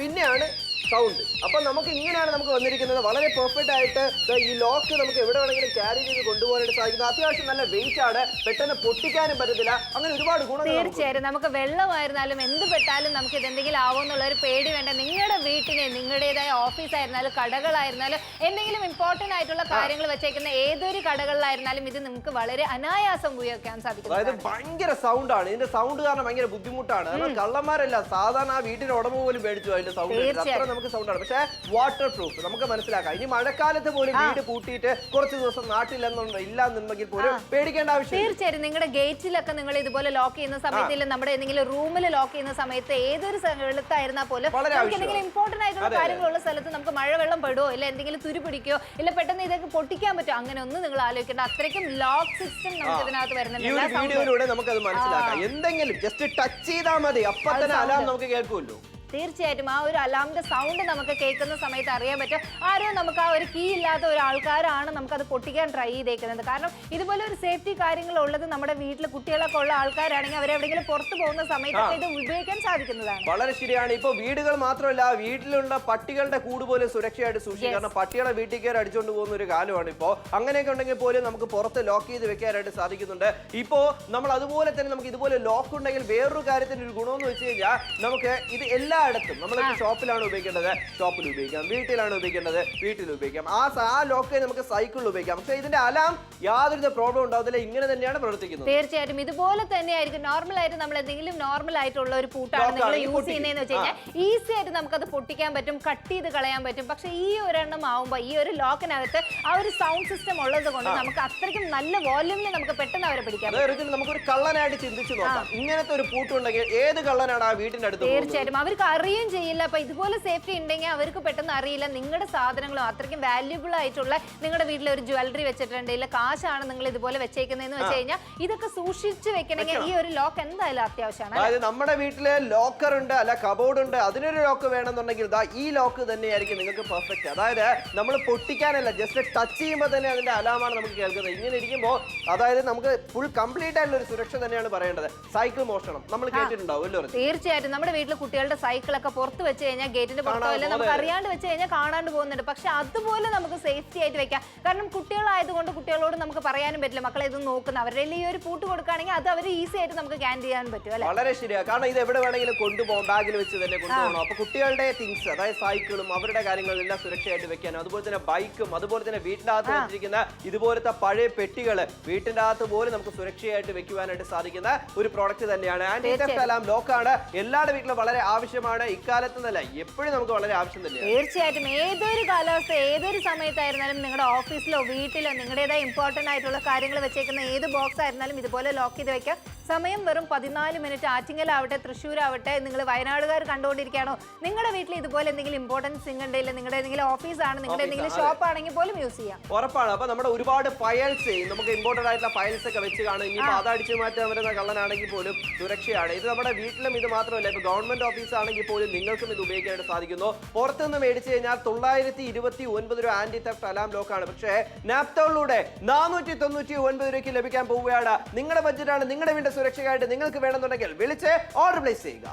പിന്നെയാണ് സൗണ്ട്. അപ്പൊ നമുക്ക് ഇങ്ങനെയാണ് നമുക്ക് വന്നിരിക്കുന്നത്. വളരെ പെർഫെക്റ്റ് ആയിട്ട് ഈ ലോക്ക് നമുക്ക് എവിടെ വേണമെങ്കിലും ക്യാരി ചെയ്ത് കൊണ്ടുപോകാനായിട്ട് സാധിക്കുന്നത്. അത്യാവശ്യം നല്ല വെയിറ്റ് ആണ്, പെട്ടെന്ന് പൊട്ടിക്കാനും പറ്റത്തില്ല. അങ്ങനെ ഒരുപാട് ഗുണങ്ങൾ. തീർച്ചയായും നമുക്ക് വെള്ളമായിരുന്നാലും എന്ത് പെട്ടാലും നമുക്ക് ഇതെന്തെങ്കിലും ആവുമെന്നുള്ള ഒരു പേടി വേണ്ട. നിങ്ങളുടെ വീട്ടിനെ, നിങ്ങളുടേതായ ഓഫീസ് ആയിരുന്നാലും കടകളായിരുന്നാലും എന്തെങ്കിലും ഇമ്പോർട്ടന്റ് ആയിട്ടുള്ള കാര്യങ്ങൾ വെച്ചേക്കുന്ന ഏതൊരു കടകളിലായിരുന്നാലും ഇത് നമുക്ക് വളരെ അനായാസം ഉപയോഗിക്കാൻ സാധിക്കും. അതായത് ഭയങ്കര സൗണ്ട് ആണ്. ഇതിന്റെ സൗണ്ട് കാരണം ഭയങ്കര ബുദ്ധിമുട്ടാണ്. നമ്മൾ കള്ളന്മാരല്ല, സാധാരണ ആ വീട്ടിന്റെ ഉടമ പോലും പേടിച്ചു അതിന്റെ സൗണ്ട്. സൗണ്ടാണ്. പക്ഷേ വാട്ടർ പ്രൂഫ് നമുക്ക് മനസ്സിലാക്കാം. ഇനി മഴക്കാലത്ത് പോലും വീട് പൂട്ടിയിട്ട് കുറച്ച് ദിവസം നാട്ടിലെന്നുണ്ടെങ്കിൽ പോലും പേടിക്കേണ്ട ആവശ്യം. തീർച്ചയായും നിങ്ങളുടെ ഗേറ്റിലൊക്കെ നിങ്ങൾ ഇതുപോലെ ലോക്ക് ചെയ്യുന്ന സമയത്ത്, നമ്മുടെ എന്തെങ്കിലും റൂമിൽ ലോക്ക് ചെയ്യുന്ന സമയത്ത്, ഏതൊരു സ്ഥലത്തായിരുന്നാൽ പോലും എന്തെങ്കിലും ഇമ്പോർട്ടന്റ് ആയിട്ടുള്ള കാര്യങ്ങളുള്ള സ്ഥലത്ത് നമുക്ക് മഴവെള്ളം പെടുവോ ഇല്ല എന്തെങ്കിലും തുരു പിടിക്കോ ഇല്ല പെട്ടെന്ന് ഇതൊക്കെ പൊട്ടിക്കാൻ പറ്റുമോ, അങ്ങനെ ഒന്നും നിങ്ങൾ ആലോചിക്കേണ്ട. അത്രയ്ക്കും ലോക്ക് സിസ്റ്റം നമുക്ക് ഇതിനകത്ത് വരുന്നുണ്ട്. വീഡിയോയിലൂടെ നമുക്കത് മനസ്സിലാക്കാം. എന്തെങ്കിലും ജസ്റ്റ് ടച്ച് ചെയ്താൽ മതി, അപ്പൊ തന്നെ അലാം നമുക്ക് കേൾക്കുമല്ലോ. തീർച്ചയായിട്ടും ആ ഒരു അലാമിന്റെ സൗണ്ട് നമുക്ക് കേൾക്കുന്ന സമയത്ത് അറിയാൻ പറ്റും ആരോ നമുക്ക് ആ ഒരു കീ ഇല്ലാത്ത ഒരു ആൾക്കാരാണ് നമുക്കത് പൊട്ടിക്കാൻ ട്രൈ ചെയ്തേക്കുന്നത്. കാരണം ഇതുപോലെ ഒരു സേഫ്റ്റി കാര്യങ്ങൾ ഉള്ളത് നമ്മുടെ വീട്ടിൽ കുട്ടികളൊക്കെ ഉള്ള ആൾക്കാരാണെങ്കിൽ അവരെവിടെയെങ്കിലും പുറത്തു പോകുന്ന സമയത്ത് ഇത് ഉപയോഗിക്കാൻ സാധിക്കുന്നതാണ്. വളരെ ശരിയാണ്. ഇപ്പൊ വീടുകൾ മാത്രമല്ല, വീട്ടിലുള്ള പട്ടികളുടെ കൂട് പോലും സുരക്ഷയായിട്ട് സൂക്ഷിക്കും. കാരണം പട്ടികളെ വീട്ടിൽ കയറി അടിച്ചുകൊണ്ട് പോകുന്ന ഒരു കാലമാണ് ഇപ്പോ. അങ്ങനെയൊക്കെ ഉണ്ടെങ്കിൽ പോലും നമുക്ക് പുറത്ത് ലോക്ക് ചെയ്ത് വെക്കാനായിട്ട് സാധിക്കുന്നുണ്ട്. ഇപ്പോ നമ്മൾ അതുപോലെ തന്നെ നമുക്ക് ഇതുപോലെ ലോക്ക് ഉണ്ടെങ്കിൽ വേറൊരു കാര്യത്തിന് ഒരു ഗുണമെന്ന് വെച്ച് കഴിഞ്ഞാൽ നമുക്ക് ഇത് എല്ലായിടത്തും നമ്മൾ ഷോപ്പിലാണ് ഉപയോഗിക്കേണ്ടത്, ഷോപ്പിൽ ഉപയോഗിക്കാം. വീട്ടിലാണ് ഉപയോഗിക്കേണ്ടത്, വീട്ടിൽ ഉപയോഗിക്കാം. ആ ലോക്ക് നമുക്ക് സൈക്കിളിൽ ഉപയോഗിക്കാം. പക്ഷേ ഇതിന്റെ അലാം യാതൊരു പ്രോബ്ലം ഉണ്ടാവില്ല. ഇങ്ങനെ തന്നെയാണ് പ്രവർത്തിക്കുന്നത്. തീർച്ചയായിട്ടും ഇതുപോലെ തന്നെയായിരിക്കും. നോർമൽ ആയിട്ട് നമ്മൾ എന്തെങ്കിലും നോർമൽ ആയിട്ടുള്ള ഒരു പൂട്ടാണ് നിങ്ങൾ യൂസ് ചെയ്യുന്നതെന്ന് വെച്ച് കഴിഞ്ഞാൽ ഈസി ആയിട്ട് നമുക്കത് പൊട്ടിക്കാൻ പറ്റും, കട്ട് ചെയ്ത് കളയാൻ പറ്റും. പക്ഷേ ഈ ഒരെണ്ണം ആവുമ്പോൾ ഈ ഒരു ലോക്കിനകത്ത് ആ ഒരു സൗണ്ട് സിസ്റ്റം ഉള്ളത് കൊണ്ട് നമുക്ക് അത്രയ്ക്കും നല്ല വോല്യൂമിൽ നമുക്ക് പെട്ടെന്ന് അവരെ പിടിക്കാം. നമുക്കൊരു കള്ളനായിട്ട് ചിന്തിച്ചു നോക്കാം. ഇങ്ങനത്തെ ഒരു പൂട്ടുണ്ടെങ്കിൽ ഏത് കള്ളനാണ് ആ വീടിന്റെ അടുത്ത്? തീർച്ചയായിട്ടും അവർക്ക് അറിയുകയും ചെയ്യില്ല. അപ്പൊ ഇതുപോലെ സേഫ്റ്റി ഉണ്ടെങ്കിൽ അവർക്ക് പെട്ടെന്ന് അറിയില്ല നിങ്ങളുടെ സാധനങ്ങളും അത്രയ്ക്കും വാല്യൂബിൾ ആയിട്ടുള്ള നിങ്ങളുടെ വീട്ടിൽ ഒരു ജ്വല്ലറി വെച്ചിട്ടുണ്ട്, ഇല്ല കാശാണ് നിങ്ങൾ ഇതുപോലെ വെച്ചേക്കുന്നതെന്ന് വെച്ച് കഴിഞ്ഞാൽ ഇതൊക്കെ സൂക്ഷിച്ചു വെക്കണമെങ്കിൽ ഈ ഒരു ലോക്ക് എന്തായാലും അത്യാവശ്യമാണ്. അതായത് നമ്മുടെ വീട്ടില് ലോക്കർ ഉണ്ട്, അല്ല കബോർഡ് ഉണ്ട്, അതിനൊരു ലോക്ക് വേണമെന്നുണ്ടെങ്കിൽ ഈ ലോക്ക് തന്നെയായിരിക്കും നിങ്ങൾക്ക് പെർഫെക്റ്റ്. അതായത് നമ്മൾ പൊട്ടിക്കാനല്ല, ജസ്റ്റ് ടച്ച് ചെയ്യുമ്പോൾ തന്നെ അതിന്റെ അലാമാണ് നമുക്ക് കേൾക്കുന്നത്. ഇങ്ങനെ ഇരിക്കുമ്പോൾ അതായത് നമുക്ക് ഫുൾ കംപ്ലീറ്റ് ആയിട്ടുള്ള ഒരു സുരക്ഷ തന്നെയാണ് പറയേണ്ടത്. സൈക്കിൾ മോഷണം നമ്മൾ കേട്ടിട്ടുണ്ടാവുമല്ലോ. തീർച്ചയായിട്ടും നമ്മുടെ വീട്ടിൽ കുട്ടികളുടെ സൈക്കിളൊക്കെ പുറത്ത് വെച്ച് കഴിഞ്ഞാൽ ഗേറ്റിന്റെ പുറത്തോ അല്ല നമുക്ക് അറിയാണ്ട് വെച്ച് കഴിഞ്ഞാൽ കാണാണ്ട് പോകുന്നുണ്ട്. പക്ഷെ അതുപോലെ നമുക്ക് സേഫ്റ്റി ആയിട്ട് വെക്കാം. കാരണം കുട്ടികളായതുകൊണ്ട് കുട്ടികളോട് നമുക്ക് പറയാനും പറ്റില്ല മക്കളെ ഇത് നോക്കുന്ന. അവരുടെ ഈ ഒരു പൂട്ട് കൊടുക്കുകയാണെങ്കിൽ അത് അവർ ഈസി ആയിട്ട് നമുക്ക് ക്യാൻ ചെയ്യാൻ പറ്റും അല്ലെ? വളരെ ശരിയാണ്. കാരണം ഇത് എവിടെ വേണമെങ്കിലും കൊണ്ടുപോകാം, ബാഗിൽ വെച്ച് തന്നെ കൊണ്ടുപോകണം. അപ്പൊ കുട്ടികളുടെ തിങ്സ്, അതായത് സൈക്കിളും അവരുടെ കാര്യങ്ങളെല്ലാം സുരക്ഷയായിട്ട് വെക്കാനും, അതുപോലെ തന്നെ ബൈക്കും, അതുപോലെ തന്നെ വീട്ടിന്റെ അകത്ത് വെച്ചിരിക്കുന്ന ഇതുപോലത്തെ പഴയ പെട്ടികള് വീട്ടിന്റെ അകത്ത് പോലും നമുക്ക് സുരക്ഷയായിട്ട് വെക്കുവാനായിട്ട് സാധിക്കുന്ന ഒരു പ്രോഡക്റ്റ് തന്നെയാണ്. ആന്റി തെഫ്റ്റ് അലാം ലോക്കാണ്. എല്ലാവരുടെ വീട്ടിലും വളരെ ആവശ്യമാണ്. ഇക്കാലത്ത് എന്നല്ല, എപ്പോഴും നമുക്ക് വളരെ ആവശ്യം തന്നെയാണ്. തീർച്ചയായിട്ടും ഏതൊരു കാലാവസ്ഥ ഏതൊരു സമയത്തായിരുന്നാലും നിങ്ങളുടെ ഓഫീസിലോ വീട്ടിലോ നിങ്ങളുടേതായ ഇമ്പോർട്ടന്റ് ആയിട്ടുള്ള കാര്യങ്ങൾ വെച്ചേക്കുന്ന ഏത് ബോക്സ് ആയിരുന്നാലും ഇതുപോലെ ലോക്ക് ചെയ്ത് വെക്കാം. സമയം വെറും 14 മിനിറ്റ്. ആറ്റിങ്ങലാവട്ടെ, തൃശ്ശൂരാവട്ടെ, നിങ്ങൾ വയനാടുകാർ കണ്ടുകൊണ്ടിരിക്കുകയാണോ, നിങ്ങളുടെ വീട്ടിൽ ഇതുപോലെ എന്തെങ്കിലും ഇമ്പോർട്ടൻറ്റ് സിങ്ക് ഉണ്ടെങ്കിൽ, നിങ്ങളുടെ എന്തെങ്കിലും ഓഫീസാണ്, നിങ്ങളുടെ എന്തെങ്കിലും ഷോപ്പ് ആണെങ്കിൽ പോലും യൂസ് ചെയ്യാം. ഉറപ്പാണ്. അപ്പൊ നമ്മുടെ ഒരുപാട് ഫയൽസ്, നമുക്ക് ഇമ്പോർട്ടന്റ് ആയിട്ടുള്ള ഫയൽസ് ഒക്കെ വെച്ച് കാണും. ഇനി അതടിച്ചു മാറ്റാൻ വരുന്ന കള്ളനാണെങ്കിൽ പോലും സുരക്ഷയാണ്. ഇത് നമ്മുടെ വീട്ടിലും ഇത് മാത്രമല്ല, ഇപ്പൊ ഗവൺമെന്റ് ഓഫീസ് ആണെങ്കിൽ പോലും നിങ്ങൾക്കും ഇത് ഉപയോഗിക്കാനായിട്ട് സാധിക്കുന്നു. പുറത്തുനിന്ന് മേടിച്ചു കഴിഞ്ഞാൽ 929 രൂപ ആന്റി തെഫ്റ്റ് അലാം ലോക്കാണ്. പക്ഷേ നാപ്തോളിലൂടെ 499 രൂപയ്ക്ക് ലഭിക്കാൻ പോവുകയാണ്. നിങ്ങളുടെ ബഡ്ജറ്റാണ്, നിങ്ങളുടെ വീടിന്റെ സുരക്ഷയായിട്ട് നിങ്ങൾക്ക് വേണമെന്നുണ്ടെങ്കിൽ വിളിച്ച് ഓർഡർ പ്ലേസ് ചെയ്യുക.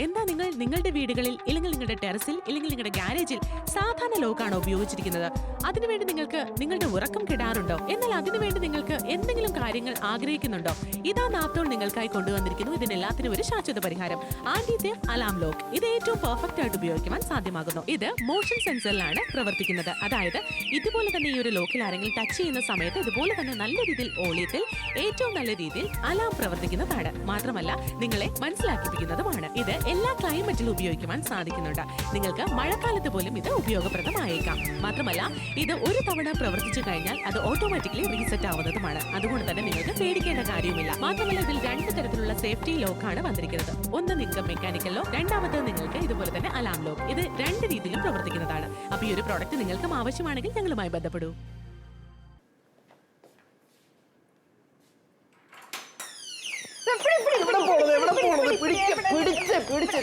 എന്താ നിങ്ങൾ നിങ്ങളുടെ വീടുകളിൽ ഇല്ലെങ്കിൽ നിങ്ങളുടെ ടെറസിൽ ഇല്ലെങ്കിൽ നിങ്ങളുടെ ഗാരേജിൽ സാധാരണ ലോക്കാണോ ഉപയോഗിച്ചിരിക്കുന്നത്? അതിനുവേണ്ടി നിങ്ങൾക്ക് നിങ്ങളുടെ ഉറക്കം കിടാറുണ്ടോ? എന്നാൽ അതിനുവേണ്ടി നിങ്ങൾക്ക് എന്തെങ്കിലും കാര്യങ്ങൾ ആഗ്രഹിക്കുന്നുണ്ടോ? ഇതാ നാപ്തോൾ നിങ്ങൾക്കായി കൊണ്ടുവന്നിരിക്കുന്നു. ഇതിനെല്ലാത്തിനും ഒരു ശാശ്വത പരിഹാരം, ആന്റി തെഫ്റ്റ് അലാം ലോക്ക്. ഇത് ഏറ്റവും പെർഫെക്റ്റ് ആയിട്ട് ഉപയോഗിക്കുവാൻ സാധ്യമാകുന്നു. ഇത് മോഷൻ സെൻസറിലാണ് പ്രവർത്തിക്കുന്നത്. അതായത് ഇതുപോലെ തന്നെ ഈ ഒരു ലോക്കിൽ ആരെങ്കിലും ടച്ച് ചെയ്യുന്ന സമയത്ത് ഇതുപോലെ തന്നെ നല്ല രീതിയിൽ ഓളിയത്തിൽ ഏറ്റവും നല്ല രീതിയിൽ അലാം പ്രവർത്തിക്കുന്നതാണ്. മാത്രമല്ല നിങ്ങളെ മനസ്സിലാക്കിപ്പിക്കുന്നതുമാണ്. ഇത് എല്ലാ ക്ലൈമറ്റിലും ഉപയോഗിക്കുവാൻ സാധിക്കുന്നുണ്ട്. നിങ്ങൾക്ക് മഴക്കാലത്ത് പോലും ഇത് ഉപയോഗപ്രദമായേക്കാം. മാത്രമല്ല ഇത് ഒരു തവണ പ്രവർത്തിച്ചു കഴിഞ്ഞാൽ അത് ഓട്ടോമാറ്റിക്കലി റീസെറ്റ് ആവുന്നതുമാണ്. അതുകൊണ്ട് തന്നെ നിങ്ങൾക്ക് പേടിക്കേണ്ട കാര്യവുമില്ല. മാത്രമല്ല ഇതിൽ 2 തരത്തിലുള്ള സേഫ്റ്റി ലോക്കാണ് വന്നിരിക്കുന്നത്. ഒന്ന് നിങ്ങൾക്ക് മെക്കാനിക്കൽ ലോക്ക്, രണ്ടാമത്തേത് നിങ്ങൾക്ക് ഇതുപോലെ തന്നെ അലാം ലോക്ക്. ഇത് 2 രീതിയിലും പ്രവർത്തിക്കുന്നതാണ്. അപ്പൊ ഈ ഒരു പ്രോഡക്റ്റ് നിങ്ങൾക്കും ആവശ്യമാണെങ്കിൽ ഞങ്ങളുമായി ബന്ധപ്പെടൂ.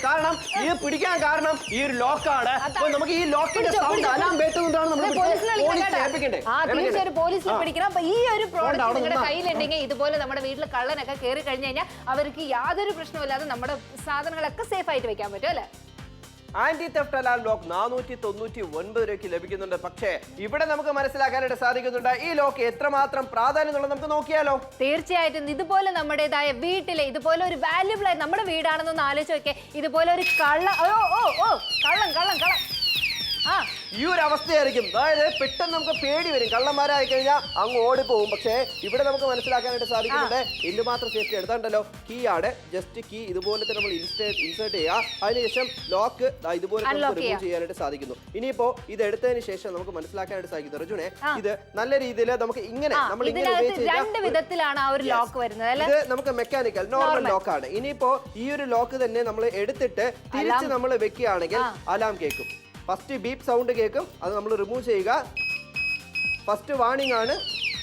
കാരണം ഇത് പിടിക്കാൻ കാരണം ഈ ഒരു ലോക്കാണ്. നമുക്ക് ഈ ലോക്കിന്റെ സൗണ്ട് അലാം കേട്ടുകൊണ്ടാണ് നമ്മൾ പോലീസിൽ പിടിക്കണം. അപ്പൊ ഈ ഒരു പ്രോഡക്റ്റ് നിങ്ങളുടെ കയ്യിലുണ്ടെങ്കിൽ ഇതുപോലെ നമ്മുടെ വീട്ടിൽ കള്ളനൊക്കെ കയറി കഴിഞ്ഞു കഴിഞ്ഞാൽ അവർക്ക് യാതൊരു പ്രശ്നമില്ലാതെ നമ്മുടെ സാധനങ്ങളൊക്കെ സേഫ് ആയിട്ട് വെക്കാൻ പറ്റും അല്ലെ. ആന്റി തെഫ്റ്റ് അലാം ലോക്ക് 499 രൂപയ്ക്ക് ലഭിക്കുന്നുണ്ട്. പക്ഷേ ഇവിടെ നമുക്ക് മനസ്സിലാക്കാനായിട്ട് സാധിക്കുന്നുണ്ട് ഈ ലോക്ക് എത്രമാത്രം പ്രാധാന്യമുള്ളത്. നമുക്ക് നോക്കിയാലോ. തീർച്ചയായിട്ടും ഇതുപോലെ നമ്മുടേതായ വീട്ടിലെ ഇതുപോലെ ഒരു വാല്യുബിൾ ആയി നമ്മുടെ വീടാണെന്നൊന്ന് ആലോചിച്ച് നോക്കേ. ഇതുപോലെ ഒരു കള്ളം ഈ ഒരു അവസ്ഥയായിരിക്കും. അതായത് പെട്ടെന്ന് നമുക്ക് പേടി വരും. കള്ളന്മാരായി കഴിഞ്ഞാൽ അങ്ങ് ഓടിപ്പോകും. പക്ഷേ ഇവിടെ നമുക്ക് മനസ്സിലാക്കാനായിട്ട് സാധിക്കുന്നുണ്ട് എന്തുമാത്രം സേഫ്റ്റി. എടുത്താണ്ടല്ലോ, കീ ആണ്. ജസ്റ്റ് കീ ഇതുപോലെ തന്നെ നമ്മൾ ഇൻസേർട്ട് ചെയ്യുക. അതിനുശേഷം ലോക്ക് ഇതുപോലെ റിമൂവ് ചെയ്യാനായിട്ട് സാധിക്കുന്നു. ഇനിയിപ്പോ ഇത് എടുത്തതിന് ശേഷം നമുക്ക് മനസ്സിലാക്കാനായിട്ട് സാധിക്കുന്നു റജുനെ, ഇത് നല്ല രീതിയിൽ നമുക്ക് ഇങ്ങനെ രണ്ട് വിധത്തിലാണ് ആ ഒരു ലോക്ക് വരുന്നത്. ഇത് നമുക്ക് മെക്കാനിക്കൽ നോർമൽ ലോക്കാണ്. ഇനിയിപ്പോ ഈ ഒരു ലോക്ക് തന്നെ നമ്മൾ എടുത്തിട്ട് തിരിച്ച് നമ്മൾ വെക്കുകയാണെങ്കിൽ അലാം കേൾക്കും. ഫസ്റ്റ് ബീപ്പ് സൗണ്ട് കേൾക്കും. അത് നമ്മൾ റിമൂവ് ചെയ്യുക. ഫസ്റ്റ് വാർണിംഗ് ആണ്.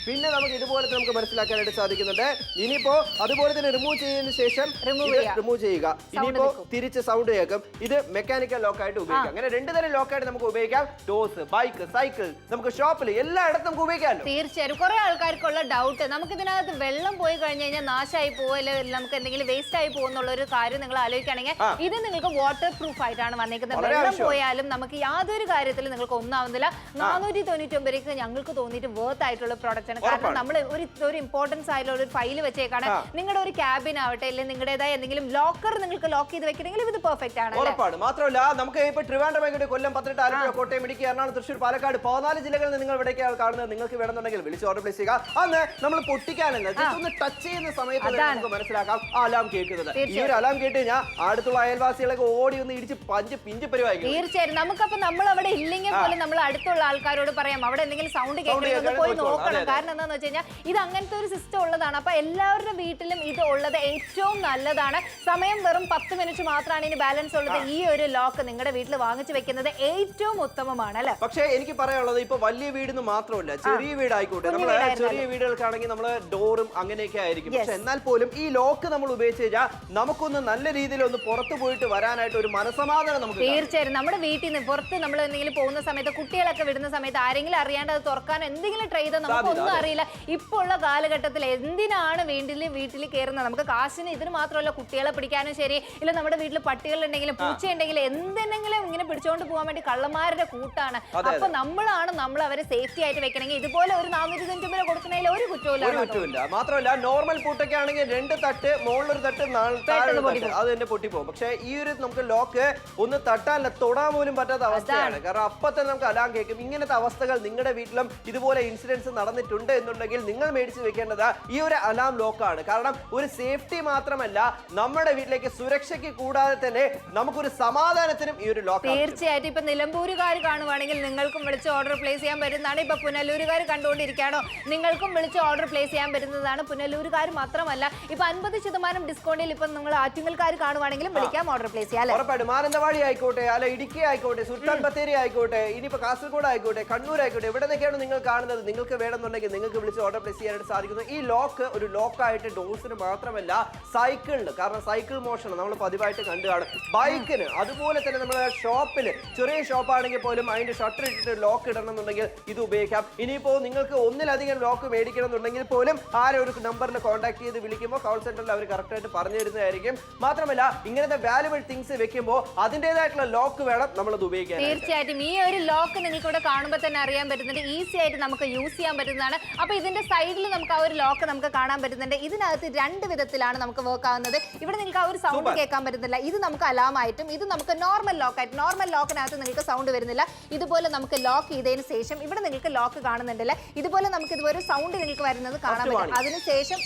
പിന്നെ നമുക്ക് ഇതുപോലെ നമുക്ക് മനസ്സിലാക്കാനായിട്ട് സാധിക്കുന്നുണ്ട്. ഇനിയിപ്പോ അതുപോലെ തന്നെ റിമൂവ് ചെയ്തതിനു ശേഷം റിമൂവ് ചെയ്യുക. ഇനിയിപ്പോ തിരിച്ച് സൗണ്ട് കേൾക്കും. ഇത് മെക്കാനിക്കൽ ലോക്കായിട്ട് ഉപയോഗിക്കാം. അങ്ങനെ 2 തരം ലോക്കായിട്ട് നമുക്ക് ഉപയോഗിക്കാം. ഡോസ്, ബൈക്ക്, സൈക്കിൾ, നമുക്ക് ഷോപ്പിൽ എല്ലായിടത്തും നമുക്ക് ഉപയോഗിക്കാം. തീർച്ചയായും കുറെ ആൾക്കാർക്കുള്ള ഡൗട്ട്, നമുക്ക് ഇതിനകത്ത് വെള്ളം പോയി കഴിഞ്ഞു കഴിഞ്ഞാൽ നാശമായി പോവല്ലോ, നമുക്ക് എന്തെങ്കിലും വേസ്റ്റ് ആയി പോകുന്നുള്ള ഒരു കാര്യം നിങ്ങൾ ആലോചിക്കുകയാണെങ്കിൽ ഇത് നിങ്ങൾക്ക് വാട്ടർ പ്രൂഫ് ആയിട്ടാണ് വന്നിരിക്കുന്നത്. വെള്ളം പോയാലും നമുക്ക് യാതൊരു കാര്യത്തിലും നിങ്ങൾക്ക് ഒന്നാവുന്നില്ല. 499 രൂപയ്ക്ക് ഞങ്ങൾക്ക് തോന്നിയിട്ട് വർത്ത് ആയിട്ടുള്ള പ്രോഡക്റ്റ്. കാരണം നമ്മൾ ഒരു ഇമ്പോർട്ടൻസ് ആയിട്ടുള്ള ഒരു ഫയൽ വെച്ചേക്കാണ്. നിങ്ങളുടെ ഒരു ക്യാബിൻ ആവട്ടെ, അല്ലെങ്കിൽ നിങ്ങളുടേതായ എന്തെങ്കിലും ലോക്കർ നിങ്ങൾക്ക് ലോക്ക് ചെയ്ത് വെക്കണമെങ്കിൽ ഇത് പെർഫെക്റ്റ് ആണ്. ഉറപ്പാണ്. മാത്രമല്ല നമുക്ക് ഇപ്പൊ ട്രിവാൻഡ്രം, കൊല്ലം, പത്തനംതിട്ട, ആലപ്പുഴ, കോട്ടയം, ഇടുക്കി, എറണാകുളം, തൃശ്ശൂർ, പാലക്കാട് 14 ജില്ലകളിൽ നിന്ന് നിങ്ങൾ ഇവിടേക്കാണ് കാണുന്നത്. നിങ്ങൾക്ക് വേണമെന്നുണ്ടെങ്കിൽ വിളിച്ച് ഓർഡർ പ്ലേസ് ചെയ്യുക. അന്ന് നമ്മൾ പൊട്ടിക്കാനല്ല, ജസ്റ്റ് ഒന്ന് ടച്ച് ചെയ്യുന്ന സമയത്ത് നമുക്ക് മനസ്സിലാക്കാം അലാം കേൾക്കുന്നത്. ഈ ഒരു അലാം കേട്ട് കഴിഞ്ഞാൽ അടുത്തുള്ള അയൽവാസികളൊക്കെ ഓടി ഒന്ന് ഇടിച്ച് പിഞ്ച് പരിവായിരിക്കും. തീർച്ചയായും നമുക്കപ്പോൾ നമ്മൾ അവിടെ ഇല്ലെങ്കിൽ പോലും നമ്മൾ അടുത്തുള്ള ആൾക്കാരോട് പറയാം അവിടെ എന്തെങ്കിലും സൗണ്ട് കേൾക്കണമെന്ന് പോയി നോക്കണം. കാരണം എന്താണെന്ന് വെച്ച് കഴിഞ്ഞാൽ ഇത് അങ്ങനത്തെ ഒരു സിസ്റ്റം ഉള്ളതാണ്. അപ്പൊ എല്ലാവരുടെ വീട്ടിലും ഇത് ഉള്ളത് ഏറ്റവും നല്ലതാണ്. സമയം വെറും 10 മിനിറ്റ് മാത്രമാണ് ഇനി ബാലൻസ് ഉള്ളത്. ഈ ഒരു ലോക്ക് നിങ്ങളുടെ വീട്ടിൽ വാങ്ങിച്ചു വെക്കുന്നത് ഏറ്റവും ഉത്തമമാണ് അല്ലെ. പക്ഷേ എനിക്ക് പറയാനുള്ളത് ഇപ്പൊ വലിയ വീടിന് മാത്രമല്ല, ചെറിയ വീടായിക്കോട്ടെ, നമ്മള് ചെറിയ വീടുകൾക്കാണെങ്കിൽ നമ്മള് ഡോറും അങ്ങനെയൊക്കെ ആയിരിക്കും. പക്ഷെ എന്നാൽ പോലും ഈ ലോക്ക് നമ്മൾ ഉപയോഗിച്ച് കഴിഞ്ഞാൽ നമുക്കൊന്ന് നല്ല രീതിയിൽ ഒന്ന് പുറത്തു പോയിട്ട് വരാനായിട്ട് ഒരു മനസ്സമാധാനം നമുക്ക്. തീർച്ചയായും നമ്മുടെ വീട്ടിൽ നിന്ന് പുറത്ത് നമ്മൾ എന്തെങ്കിലും പോകുന്ന സമയത്ത്, കുട്ടികളൊക്കെ വിടുന്ന സമയത്ത് ആരെങ്കിലും അറിയാണ്ട് അത് തുറക്കാൻ എന്തെങ്കിലും ട്രൈ ചെയ്താൽ നമുക്കൊന്നും അറിയില്ല. ഇപ്പോൾ ഉള്ള കാലഘട്ടത്തിൽ എന്തിനാണ് വീട്ടിൽ കയറുന്നത്? നമുക്ക് കാശിന് ഇതിന് മാത്രമല്ല, കുട്ടികളെ പിടിക്കാനും ശരി, ഇല്ല നമ്മുടെ വീട്ടിൽ പട്ടികളുണ്ടെങ്കിലും പൂച്ചയുണ്ടെങ്കിലും എന്തെങ്കിലും ഇങ്ങനെ പിടിച്ചോണ്ട് പോകാൻ വേണ്ടി കള്ളന്മാരുടെ കൂട്ടാണ്. അപ്പൊ നമ്മൾ അവരെ സേഫ്റ്റി ആയിട്ട് വെക്കണമെങ്കിൽ ഇതുപോലെ ഒരു 499 രൂപ കൊടുക്കുന്നതിൽ ഒരു കുറ്റമില്ല. മാത്രമല്ല നോർമൽ പൂട്ടൊക്കെ ആണെങ്കിൽ 2 തട്ട് മുകളിലൊരു തട്ട് അത് തന്നെ പൊട്ടിപ്പോകും. പക്ഷേ ഈ ഒരു നമുക്ക് ലോക്ക് ഒന്ന് തട്ടാനല്ല, തൊടാൻ പോലും പറ്റാത്ത അവസ്ഥയാണ്. കാരണം അപ്പൊ തന്നെ നമുക്ക് അലാം കേൾക്കും. ഇങ്ങനത്തെ അവസ്ഥകൾ നിങ്ങളുടെ വീട്ടിലും ഇതുപോലെ ഇൻസിഡൻസ് നടന്നിട്ടുണ്ട് ചെയ്തിട്ടുണ്ട് എന്നുണ്ടെങ്കിൽ നിങ്ങൾ മേടിച്ച് വെക്കേണ്ടത് ഈ ഒരു അലാം ലോക്കാണ്. കാരണം ഒരു സേഫ്റ്റി മാത്രമല്ല, നമ്മുടെ വീട്ടിലേക്ക് സുരക്ഷയ്ക്ക് കൂടാതെ തന്നെ നമുക്കൊരു സമാധാനത്തിനും ഈ ഒരു ലോക്ക്. തീർച്ചയായിട്ടും ഇപ്പൊ നിലമ്പൂരുകാർ കാണുവാണെങ്കിൽ നിങ്ങൾക്കും വിളിച്ച് ഓർഡർ പ്ലേസ് ചെയ്യാൻ പറ്റുന്നതാണ്. ഇപ്പൊ പുനലൂരുകാർ കണ്ടുകൊണ്ടിരിക്കുകയാണോ, നിങ്ങൾക്കും വിളിച്ച് ഓർഡർ പ്ലേസ് ചെയ്യാൻ പറ്റുന്നതാണ്. പുനലൂരുകാർ മാത്രമല്ല, ഇപ്പൊ 50% ഡിസ്കൗണ്ടിൽ ഇപ്പൊ നിങ്ങൾ ആറ്റുങ്ങൽക്കാർ കാണുവാണെങ്കിലും വിളിക്കാം, ഓർഡർ പ്ലേസ് ചെയ്യാം. ഉറപ്പായിട്ടും മാനന്തവാടി ആയിക്കോട്ടെ, അല്ല ഇടുക്കി ആയിക്കോട്ടെ, സുൽത്താൻ ബത്തേരി ആയിക്കോട്ടെ, ഇനിയിപ്പോ കാസർഗോഡ് ആയിക്കോട്ടെ, കണ്ണൂർ ആയിക്കോട്ടെ, എവിടെ നിന്നൊക്കെയാണ് നിങ്ങൾ കാണുന്നത്, നിങ്ങൾക്ക് വേണമെന്നുണ്ടെങ്കിൽ നിങ്ങൾക്ക് വിളിച്ച് ഓർഡർ പ്ലേസ് ചെയ്യാനായിട്ട് സാധിക്കുന്നു. ഈ ലോക്ക് ഒരു ലോക്കായിട്ട് ഡോർസിന് മാത്രമല്ല സൈക്കിളിന്, കാരണം സൈക്കിൾ മോഷണം നമ്മൾ പതിവായിട്ട് കണ്ടു കാണും, ബൈക്കിന്, അതുപോലെ തന്നെ നമ്മുടെ ഷോപ്പിൽ ചെറിയ ഷോപ്പാണെങ്കിൽ പോലും അതിന്റെ ഷട്ടർ ഇട്ടിട്ട് ലോക്ക് ഇടണം എന്നുണ്ടെങ്കിൽ ഇത് ഉപയോഗിക്കാം. ഇനിയിപ്പോ നിങ്ങൾക്ക് ഒന്നിലധികം ലോക്ക് മേടിക്കണം എന്നുണ്ടെങ്കിൽ പോലും ആരെ ഒരു നമ്പറിൽ കോൺടാക്ട് ചെയ്ത് വിളിക്കുമ്പോൾ കോൾ സെന്ററിൽ അവർ കറക്റ്റായിട്ട് പറഞ്ഞു തരുന്നതായിരിക്കും. മാത്രമല്ല ഇങ്ങനത്തെ വാല്യുബിൾ തിങ്സ് വെക്കുമ്പോൾ അതിൻ്റെതായിട്ടുള്ള ലോക്ക് വേണം നമ്മളത് ഉപയോഗിക്കാൻ. തീർച്ചയായിട്ടും ഈ ഒരു ലോക്ക് നിങ്ങൾക്ക് ഇവിടെ കാണുമ്പോൾ തന്നെ അറിയാൻ പറ്റുന്നുണ്ട്, ഈസി ആയിട്ട് നമുക്ക് യൂസ് ചെയ്യാൻ പറ്റുന്നതാണ്. അപ്പൊ ഇതിന്റെ സൈഡിൽ നമുക്ക് ആ ഒരു ലോക്ക് നമുക്ക് കാണാൻ പറ്റുന്നുണ്ട്. ഇതിനകത്ത് 2 വിധത്തിലാണ് നമുക്ക് വർക്ക് ആവുന്നത്. ഇവിടെ നിങ്ങൾക്ക് ആ ഒരു സൗണ്ട് കേൾക്കാൻ പറ്റുന്നില്ല. ഇത് നമുക്ക് അലാം ആയിട്ടും ഇത് നമുക്ക് നോർമൽ ലോക്കായിട്ട്, നോർമൽ ലോക്കിനകത്ത് നിങ്ങൾക്ക് സൗണ്ട് വരുന്നില്ല. ഇതുപോലെ നമുക്ക് ലോക്ക് ചെയ്തതിന് ശേഷം ഇവിടെ നിങ്ങൾക്ക് ലോക്ക് കാണുന്നുണ്ടല്ലേ, ഇതുപോലെ നമുക്ക് ഇതുപോലെ സൗണ്ട് നിങ്ങൾക്ക് വരുന്നത് കാണാൻ പറ്റും. അതിനുശേഷം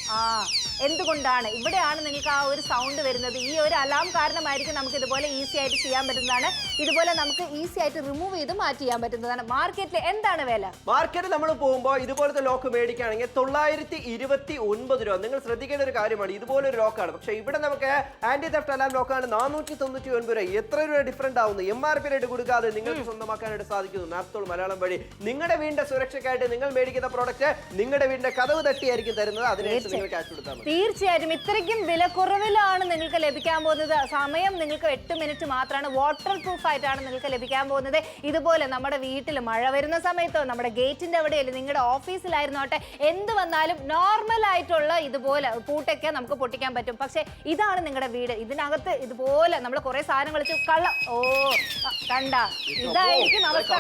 എന്തുകൊണ്ടാണ് ഇവിടെയാണ് നിങ്ങൾക്ക് ആ ഒരു സൗണ്ട് വരുന്നത്, ഈ ഒരു അലാം കാരണമായിരിക്കും നമുക്ക് ഇതുപോലെ ഈസി ആയിട്ട് ചെയ്യാൻ പറ്റുന്നതാണ്. ഇതുപോലെ നമുക്ക് ഈസി ആയിട്ട് റിമൂവ് ചെയ്ത് മാറ്റി ചെയ്യാൻ പറ്റുന്നതാണ്. മാർക്കറ്റിൽ എന്താണ് വില? മാർക്കറ്റിൽ നമ്മൾ പോകുമ്പോൾ ഇതുപോലത്തെ ലോക്ക് മേടിക്കുകയാണെങ്കിൽ 929 രൂപ. നിങ്ങൾ ശ്രദ്ധിക്കേണ്ട ഒരു കാര്യമാണ്, ഇതുപോലെ ഒരു ലോക്കാണ്. പക്ഷേ ഇവിടെ നമുക്ക് ആന്റി തെഫ്റ്റ് അലാം ലോക്കാണ് 499 രൂപ. എത്ര രൂപ ഡിഫറൻറ്റ് ആവുന്നു? MRP റേറ്റ് കൊടുക്കാതെ നിങ്ങൾക്ക് സ്വന്തമാക്കാനായിട്ട് സാധിക്കുന്നു നാപ്തോൾ മലയാളം വഴി. നിങ്ങളുടെ വീടിന്റെ സുരക്ഷയ്ക്കായിട്ട് നിങ്ങൾ മേടിക്കുന്ന പ്രോഡക്റ്റ് നിങ്ങളുടെ വീടിന്റെ കതവ് തട്ടിയായിരിക്കും തരുന്നത്. അതിനനുസരിച്ച് നിങ്ങൾ ക്യാഷ് കൊടുത്താൽ മതി. തീർച്ചയായിട്ടും ഇത്രയ്ക്കും വിലക്കുറവിലാണ് നിങ്ങൾക്ക് ലഭിക്കാൻ പോകുന്നത്. സമയം നിങ്ങൾക്ക് 8 മിനിറ്റ് മാത്രമാണ്. വാട്ടർ പ്രൂഫ് ആയിട്ടാണ് നിങ്ങൾക്ക് ലഭിക്കാൻ പോകുന്നത്. ഇതുപോലെ നമ്മുടെ വീട്ടിൽ മഴ വരുന്ന സമയത്തോ നമ്മുടെ ഗേറ്റിന്റെ അവിടെയല്ലേ, നിങ്ങളുടെ ഓഫീസിലായിരുന്നോട്ടെ, എന്ത് വന്നാലും നോർമൽ ആയിട്ടുള്ള ഇതുപോലെ പൂട്ടൊക്കെ നമുക്ക് പൊട്ടിക്കാൻ പറ്റും. പക്ഷെ ഇതാണ് നിങ്ങളുടെ വീട്, ഇതിനകത്ത് ഇതുപോലെ നമ്മൾ കുറെ സാധനം കളിച്ചു കണ്ട ഇതായിരിക്കും അവസ്ഥ.